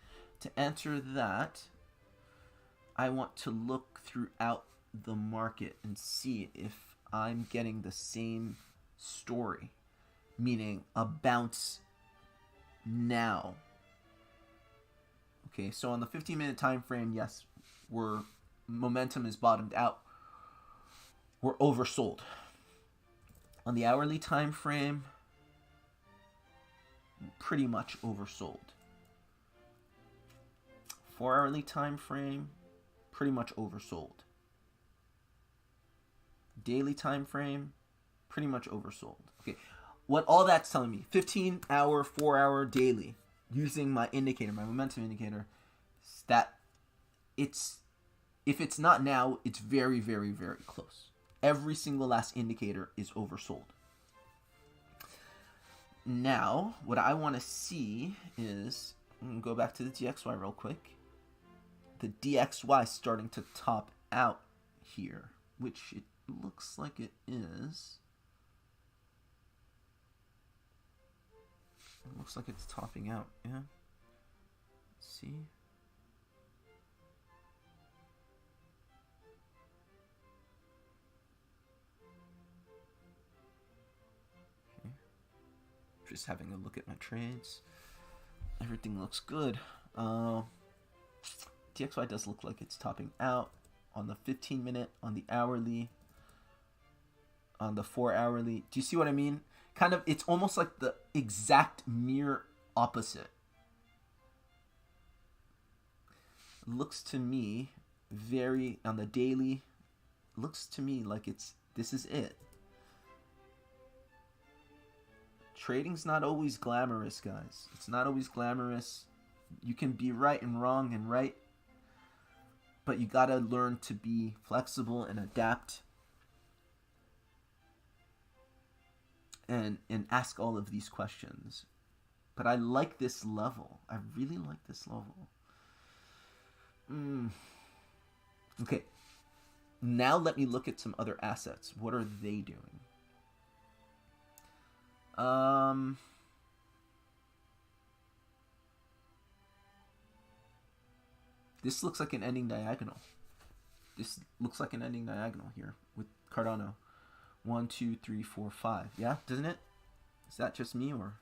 To answer that, I want to look throughout the market and see if I'm getting the same story. meaning a bounce now. Okay, so on the 15-minute time frame, yes, momentum is bottomed out. We're oversold. On the hourly time frame, pretty much oversold. 4-hourly time frame, pretty much oversold. Daily time frame, pretty much oversold. Okay, what all that's telling me, 15-hour, 4-hour, daily, using my indicator, my momentum indicator, that if it's not now, it's very, very, very close. Every single last indicator is oversold. Now, what I want to see is, I'm going to go back to the DXY real quick. The DXY is starting to top out here, which it looks like it is. It looks like it's topping out, yeah. Let's see. Okay. Just having a look at my trades. Everything looks good. DXY does look like it's topping out on the 15-minute, on the hourly, on the 4-hourly. Do you see what I mean? Kind of, it's almost like the exact mirror opposite. Looks to me very, on the daily, looks to me like this is it. Trading's not always glamorous, guys. It's not always glamorous. You can be right and wrong and right, but you gotta learn to be flexible and adapt and ask all of these questions. But I like this level. I really like this level. Okay. Now let me look at some other assets. What are they doing? This looks like an ending diagonal. This looks like an ending diagonal here with Cardano. 1, 2, 3, 4, 5. Yeah, doesn't it? Is that just me or?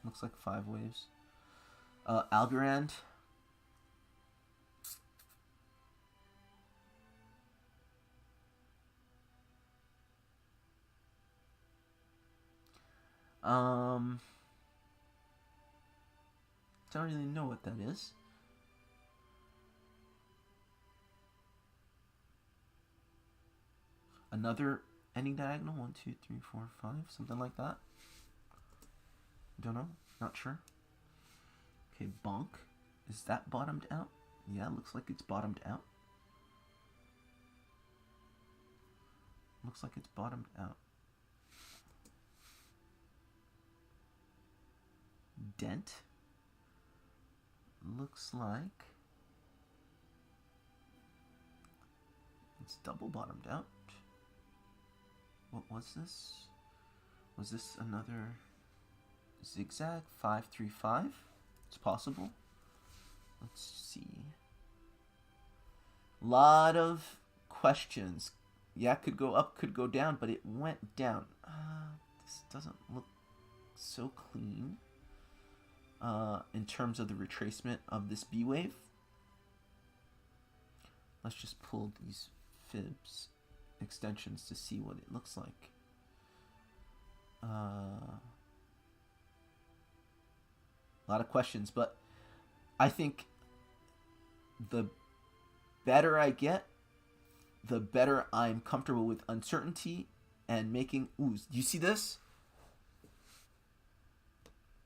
Looks like 5 waves. Algorand. Don't really know what that is. Another ending diagonal. 1, 2, 3, 4, 5. Something like that. Don't know. Not sure. Okay, bonk. Is that bottomed out? Yeah, looks like it's bottomed out. Looks like it's bottomed out. Dent. Looks like it's double bottomed out. What was this? Was this another zigzag? 5, 3, 5? It's possible. Let's see. Lot of questions. Yeah, could go up, could go down, but it went down. This doesn't look so clean. In terms of the retracement of this B wave. Let's just pull these fibs extensions to see what it looks like. A lot of questions, but I think the better I get, the better I'm comfortable with uncertainty and making oohs. Do you see this?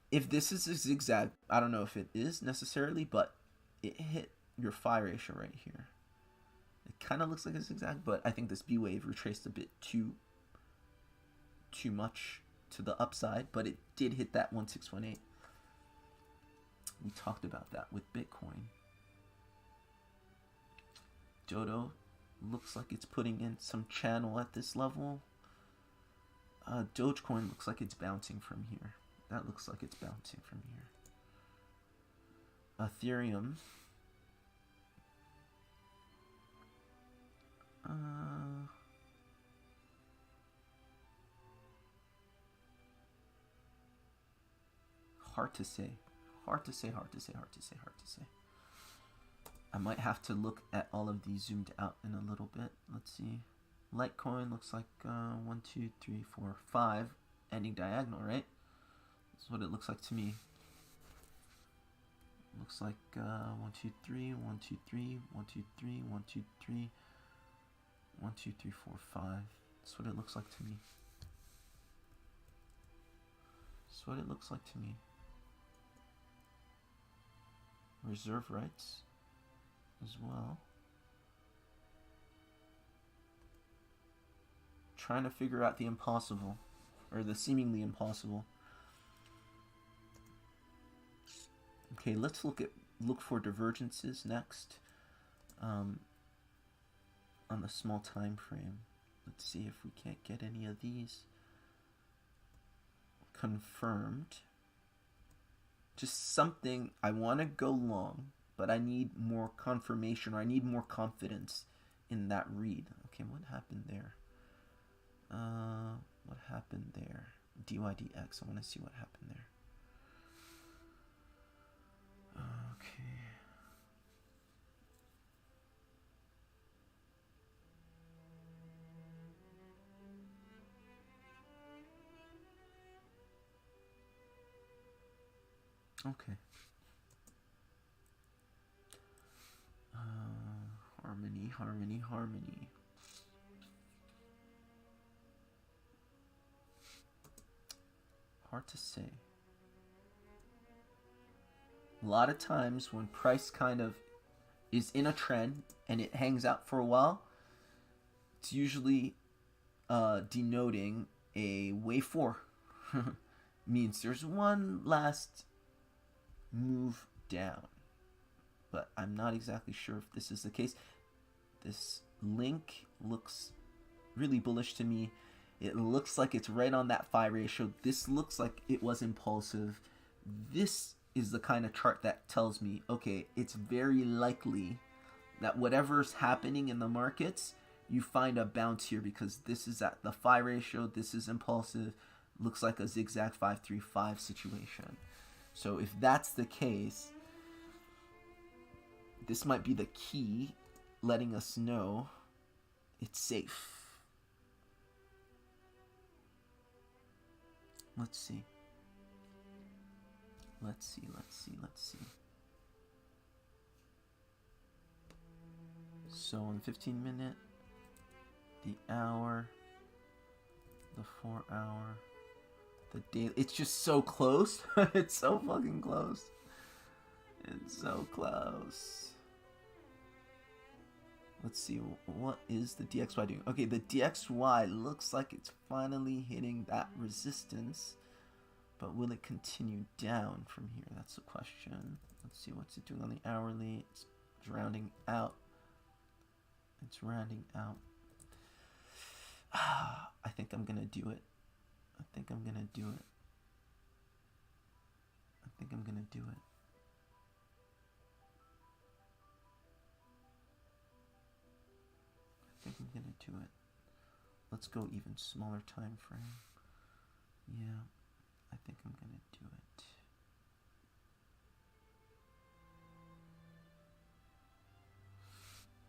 If this is a zigzag, I don't know if it is necessarily, but it hit your phi ratio right here. It kind of looks like a zigzag, but I think this B wave retraced a bit too much to the upside, but it did hit that 1618. We talked about that with Bitcoin. Dodo looks like it's putting in some channel at this level. Dogecoin looks like it's bouncing from here. That looks like it's bouncing from here. Ethereum. hard to say. Hard to say. I might have to look at all of these zoomed out in a little bit. Let's see. Litecoin looks like 1, 2, 3, 4, 5 ending diagonal, right? That's what it looks like to me. Looks like 1, 2, 3, 1, 2, 3, 1, 2, 3, 1, 2, 3, 1, 2, 3, 4, 5. That's what it looks like to me. That's what it looks like to me. Reserve rights as well. Trying to figure out the impossible, or the seemingly impossible. Okay, let's look for divergences next. On the small time frame. Let's see if we can't get any of these confirmed. Just something. I want to go long, but I need more confirmation, or I need more confidence in that read. Okay, what happened there? What happened there? DYDX. I want to see what happened there. Okay. Okay. Harmony. Hard to say. A lot of times when price kind of is in a trend and it hangs out for a while, it's usually denoting a wave 4. Means there's one last move down. But I'm not exactly sure if this is the case. This link looks really bullish to me. It looks like it's right on that 5 ratio. This looks like it was impulsive. This is the kind of chart that tells me, okay, it's very likely that whatever's happening in the markets, you find a bounce here, because this is at the 5 ratio. This is impulsive. Looks like a zigzag 5-3-5 situation. So if that's the case, this might be the key letting us know it's safe. Let's see. So on 15 minute, the hour, the 4 hour, the daily, it's just so close. It's so fucking close. It's so close. Let's see, what is the DXY doing? Okay, the DXY looks like it's finally hitting that resistance, but will it continue down from here? That's the question. Let's see, what's it doing on the hourly? It's rounding out. I think I'm gonna do it. I think I'm gonna do it. Let's go even smaller time frame. Yeah, I think I'm gonna do it.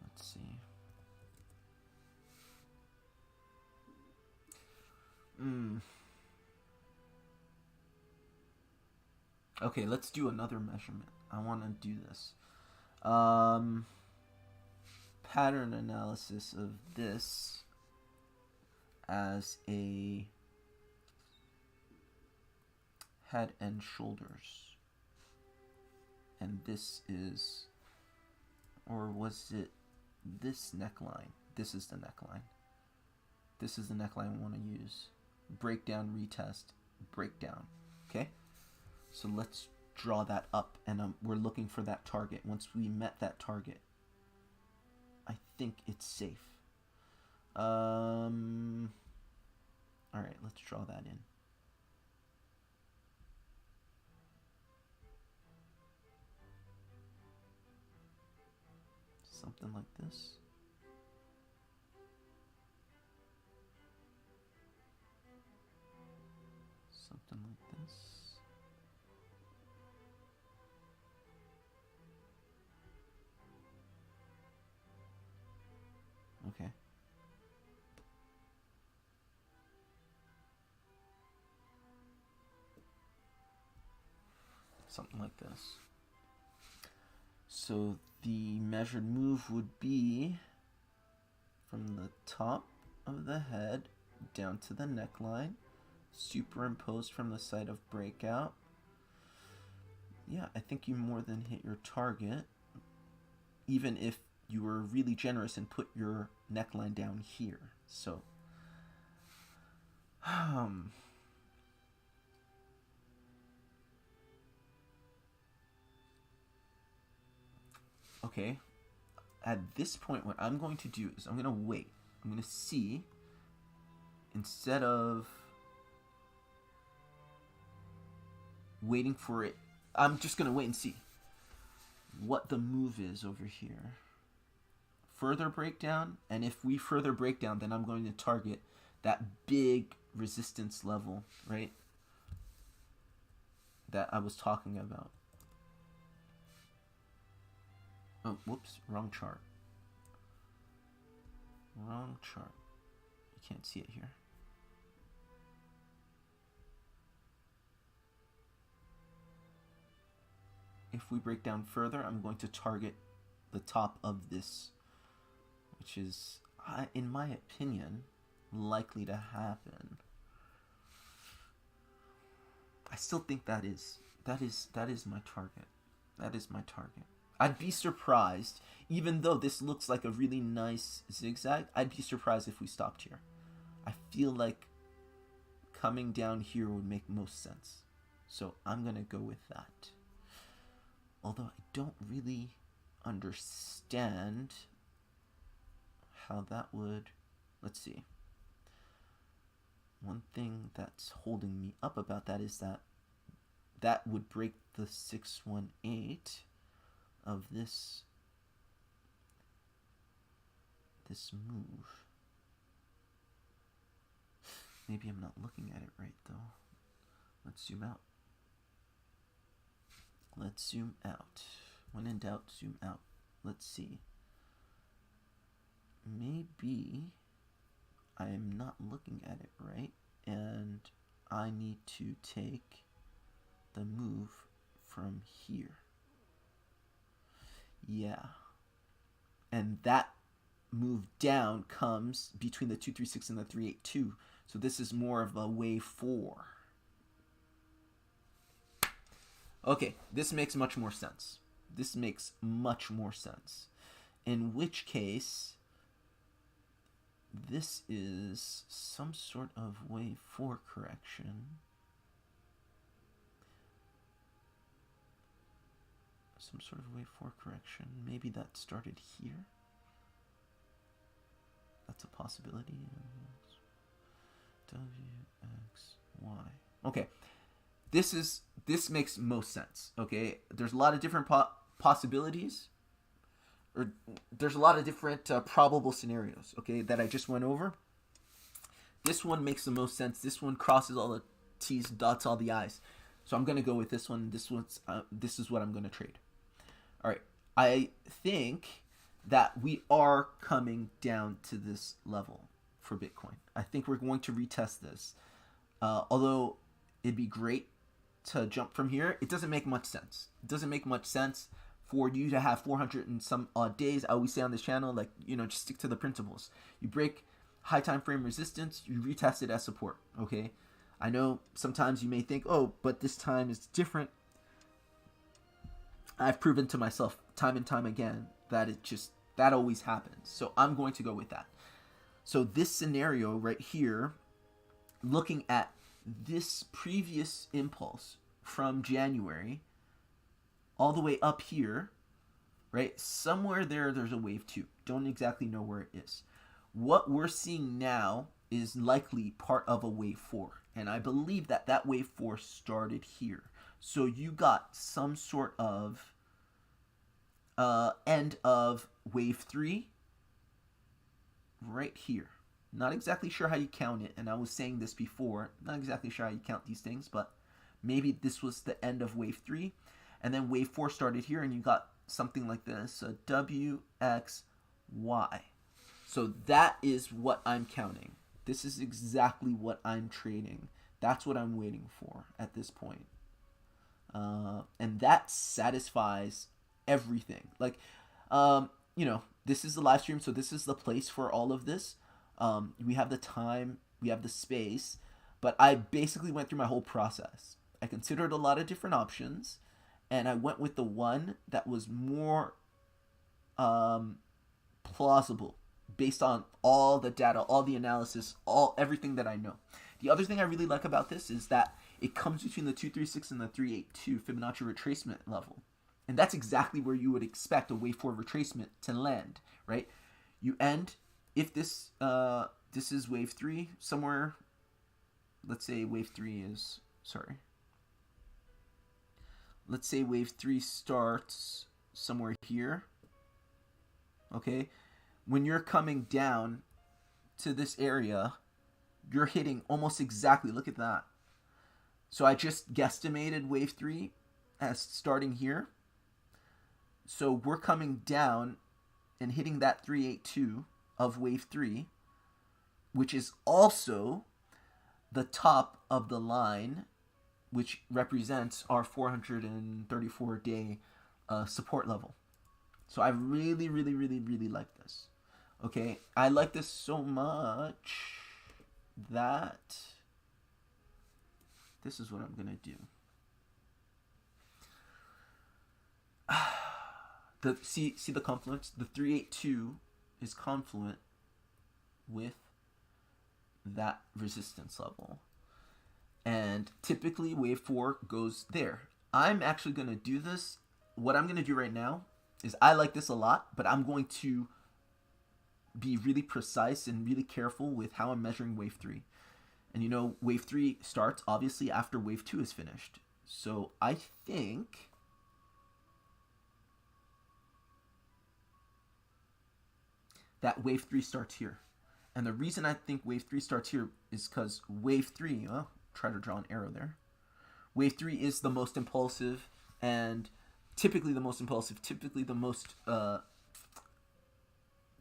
Let's see. Okay, let's do another measurement. I want to do this. Pattern analysis of this as a head and shoulders. And this is, or was it this neckline? This is the neckline. This is the neckline I want to use. Breakdown, retest, breakdown. Okay? So let's draw that up, and we're looking for that target. Once we met that target, I think it's safe. All right, let's draw that in. Something like this. Something like this. Okay. Something like this. So the measured move would be from the top of the head down to the neckline, superimposed from the side of breakout. Yeah, I think you more than hit your target, even if you were really generous and put your neckline down here. So, okay. At this point, what I'm going to do is I'm going to wait. I'm going to see, instead of waiting for it, I'm just going to wait and see what the move is over here. Further breakdown, and if we further break down, then I'm going to target that big resistance level, right? That I was talking about. Oh, whoops, wrong chart. Wrong chart. You can't see it here. If we break down further, I'm going to target the top of this, which is, in my opinion, likely to happen. I still think that is my target. That is my target. I'd be surprised, even though this looks like a really nice zigzag, I'd be surprised if we stopped here. I feel like coming down here would make most sense. So I'm going to go with that. Although I don't really understand how that would... Let's see. One thing that's holding me up about that is that would break the 618 of this move. Maybe I'm not looking at it right though. Let's zoom out. Let's zoom out. When in doubt, zoom out. Let's see. Maybe I am not looking at it right, and I need to take the move from here. Yeah. And that move down comes between the 236 and the 382. So this is more of a wave 4. Okay, this makes much more sense. This makes much more sense. In which case, this is some sort of wave 4 correction. Some sort of wave 4 correction. Maybe that started here. That's a possibility. WXY. Okay. This makes most sense. Okay. There's a lot of different possibilities. Or there's a lot of different probable scenarios. Okay, that I just went over. This one makes the most sense. This one crosses all the T's, dots all the I's. So I'm gonna go with this one. This is what I'm gonna trade. All right. I think that we are coming down to this level for Bitcoin. I think we're going to retest this. Although it'd be great to jump from here, it doesn't make much sense. It doesn't make much sense for you to have 400 and some odd days. I always say on this channel, like, just stick to the principles. You break high time frame resistance, you retest it as support, okay? I know sometimes you may think, oh, but this time is different. I've proven to myself time and time again that that always happens. So I'm going to go with that. So this scenario right here, looking at this previous impulse from January all the way up here, right? Somewhere there's a wave 2. Don't exactly know where it is. What we're seeing now is likely part of a wave 4. And I believe that wave 4 started here. So you got some sort of end of wave 3 right here. Not exactly sure how you count it, and I was saying this before. Not exactly sure how you count these things, but maybe this was the end of wave 3, and then wave 4 started here, and you got something like this, a WXY. So that is what I'm counting. This is exactly what I'm trading. That's what I'm waiting for at this point. And that satisfies everything. Like, this is the live stream, so this is the place for all of this. We have the time, we have the space, but I basically went through my whole process. I considered a lot of different options, and I went with the one that was more plausible based on all the data, all the analysis, everything that I know. The other thing I really like about this is that it comes between the 236 and the 382 Fibonacci retracement level. And that's exactly where you would expect a wave 4 retracement to land, right? You end, if this is wave 3 somewhere, let's say wave 3 starts somewhere here, okay? When you're coming down to this area, you're hitting almost exactly, look at that. So I just guesstimated wave 3 as starting here. So we're coming down and hitting that 382 of wave 3, which is also the top of the line, which represents our 434-day support level. So I really, really, really, really like this. Okay, I like this so much that this is what I'm gonna do. See the confluence? The 382 is confluent with that resistance level. And typically wave 4 goes there. I'm actually gonna do this. What I'm gonna do right now is, I like this a lot, but I'm going to be really precise and really careful with how I'm measuring wave 3. And wave 3 starts obviously after wave 2 is finished. So I think that wave 3 starts here. And the reason I think wave 3 starts here is because wave 3, try to draw an arrow there. Wave 3 is the most impulsive, and typically the most,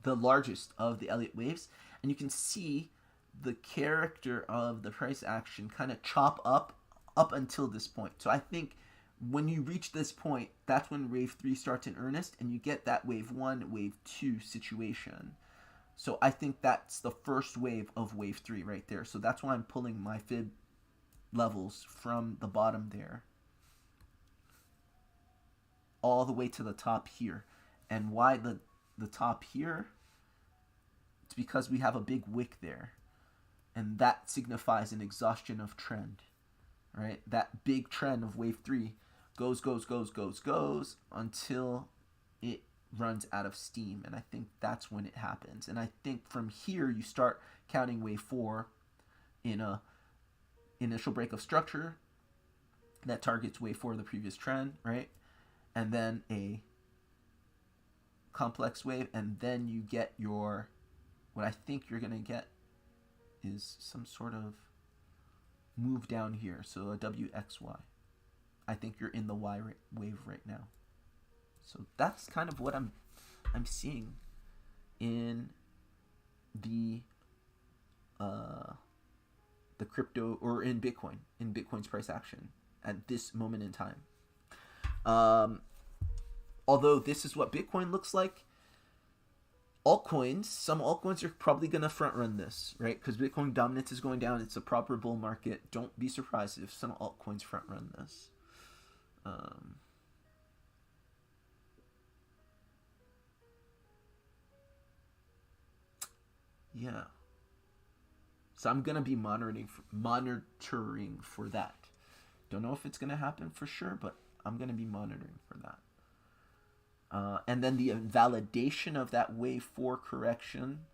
the largest of the Elliott waves. And you can see the character of the price action kind of chop up until this point. So I think when you reach this point, that's when wave 3 starts in earnest, and you get that wave 1, wave 2 situation. So I think that's the first wave of wave 3 right there. So that's why I'm pulling my fib levels from the bottom there all the way to the top here. And why the top here? It's because we have a big wick there, and that signifies an exhaustion of trend, right? That big trend of wave 3 goes until it runs out of steam, and I think that's when it happens. And I think from here you start counting wave 4 in a initial break of structure that targets wave 4 of the previous trend, right? And then a complex wave, and then you get what I think you're gonna get is some sort of move down here, so a WXY. I think you're in the Y wave right now. So that's kind of what I'm seeing in the crypto, or in Bitcoin's price action at this moment in time. Although this is what Bitcoin looks like, some altcoins are probably going to front run this, right? Because Bitcoin dominance is going down. It's a proper bull market. Don't be surprised if some altcoins front run this. Yeah. So I'm going to be monitoring for that. Don't know if it's going to happen for sure, but I'm going to be monitoring for that. And then the invalidation of that wave 4 correction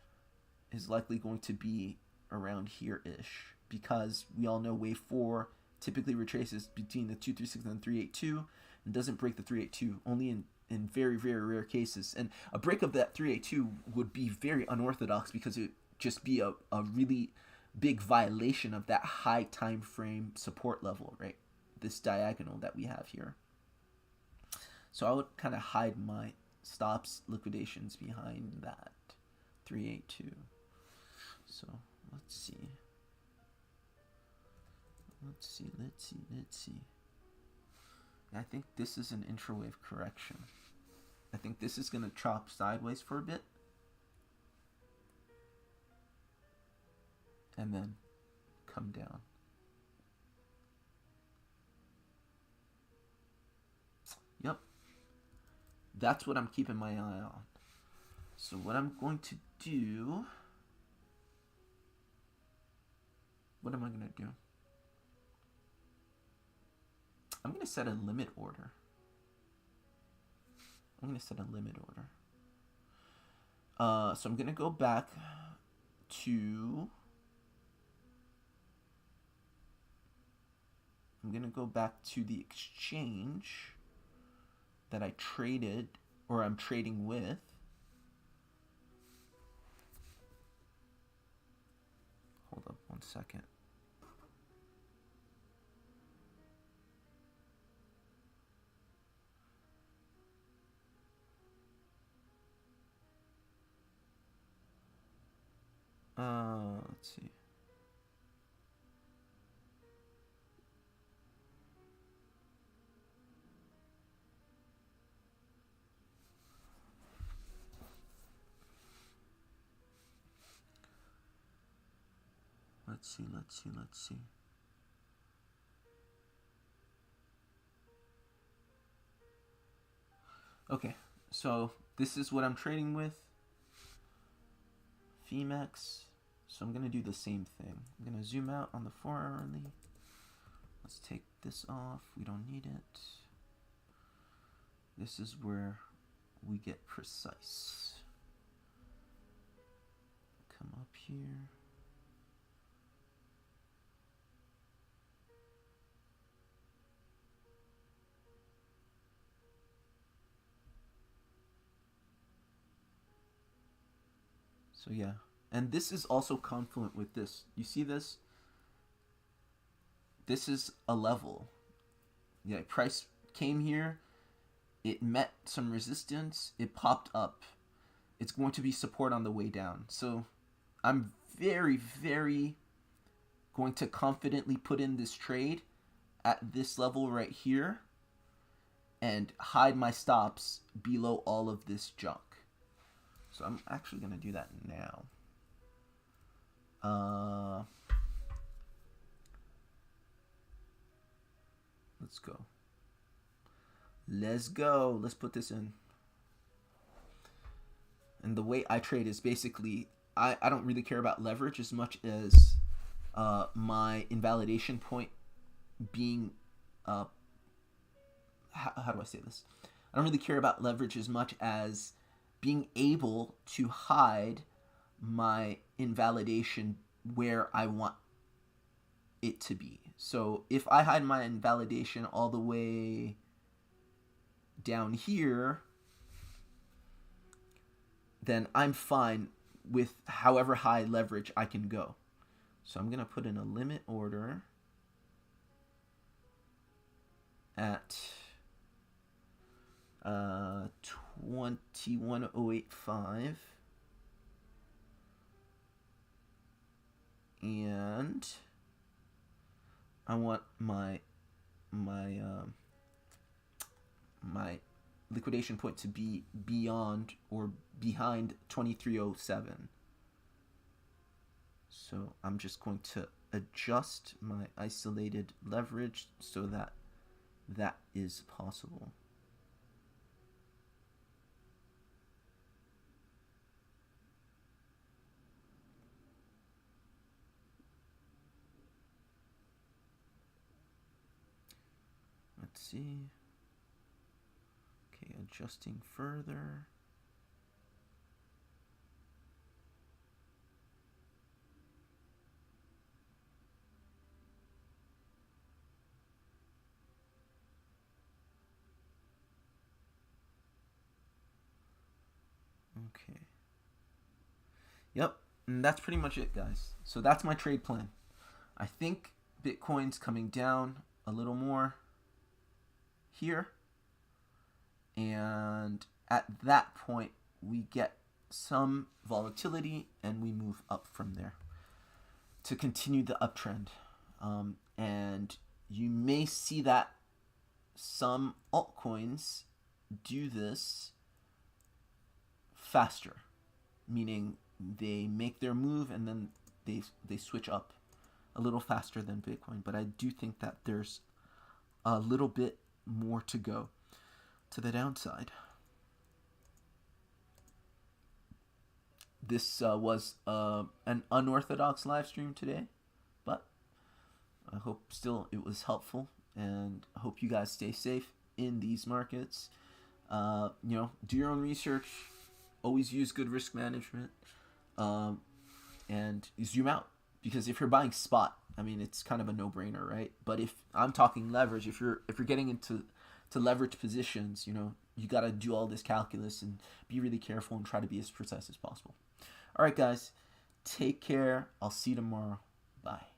is likely going to be around here-ish, because we all know wave 4 typically retraces between the 236 and the 382 and doesn't break the 382, only in very, very rare cases. And a break of that 382 would be very unorthodox, because it would just be a really big violation of that high time frame support level, right? This diagonal that we have here. So I would kind of hide my stops liquidations behind that 382. So let's see. Let's see. I think this is an intrawave correction. I think this is going to chop sideways for a bit. And then come down. Yep. That's what I'm keeping my eye on. So what I'm going to do... What am I going to do? I'm going to set a limit order. So I'm going to go back to... the exchange that I traded, or I'm trading with. Hold up 1 second. Let's see. Let's see. Okay, so this is what I'm trading with. Femex. So I'm going to do the same thing. I'm going to zoom out on the 4-hourly. Let's take this off. We don't need it. This is where we get precise. Come up here. So yeah, and this is also confluent with this. You see this? This is a level. Yeah, price came here. It met some resistance. It popped up. It's going to be support on the way down. So I'm very, very going to confidently put in this trade at this level right here and hide my stops below all of this junk. So I'm actually going to do that now. Let's go. Let's put this in. And the way I trade is basically, I don't really care about leverage as much as my invalidation point being, how do I say this? I don't really care about leverage as much as being able to hide my invalidation where I want it to be. So if I hide my invalidation all the way down here, then I'm fine with however high leverage I can go. So I'm going to put in a limit order at 21,085, and I want my liquidation point to be beyond or behind 2307. So I'm just going to adjust my isolated leverage so that that is possible. Let's see. Okay, adjusting further. Okay. Yep, and that's pretty much it, guys. So that's my trade plan. I think Bitcoin's coming down a little more here. And at that point, we get some volatility, and we move up from there to continue the uptrend. And you may see that some altcoins do this faster, meaning they make their move and then they switch up a little faster than Bitcoin. But I do think that there's a little bit more to go to the downside. This was an unorthodox live stream today, but I hope still it was helpful, and I hope you guys stay safe in these markets. Do your own research, always use good risk management, and zoom out, because if you're buying spot, I mean, it's kind of a no-brainer, right? But if I'm talking leverage, if you're getting into leverage positions, you got to do all this calculus and be really careful and try to be as precise as possible. All right, guys, take care. I'll see you tomorrow. Bye.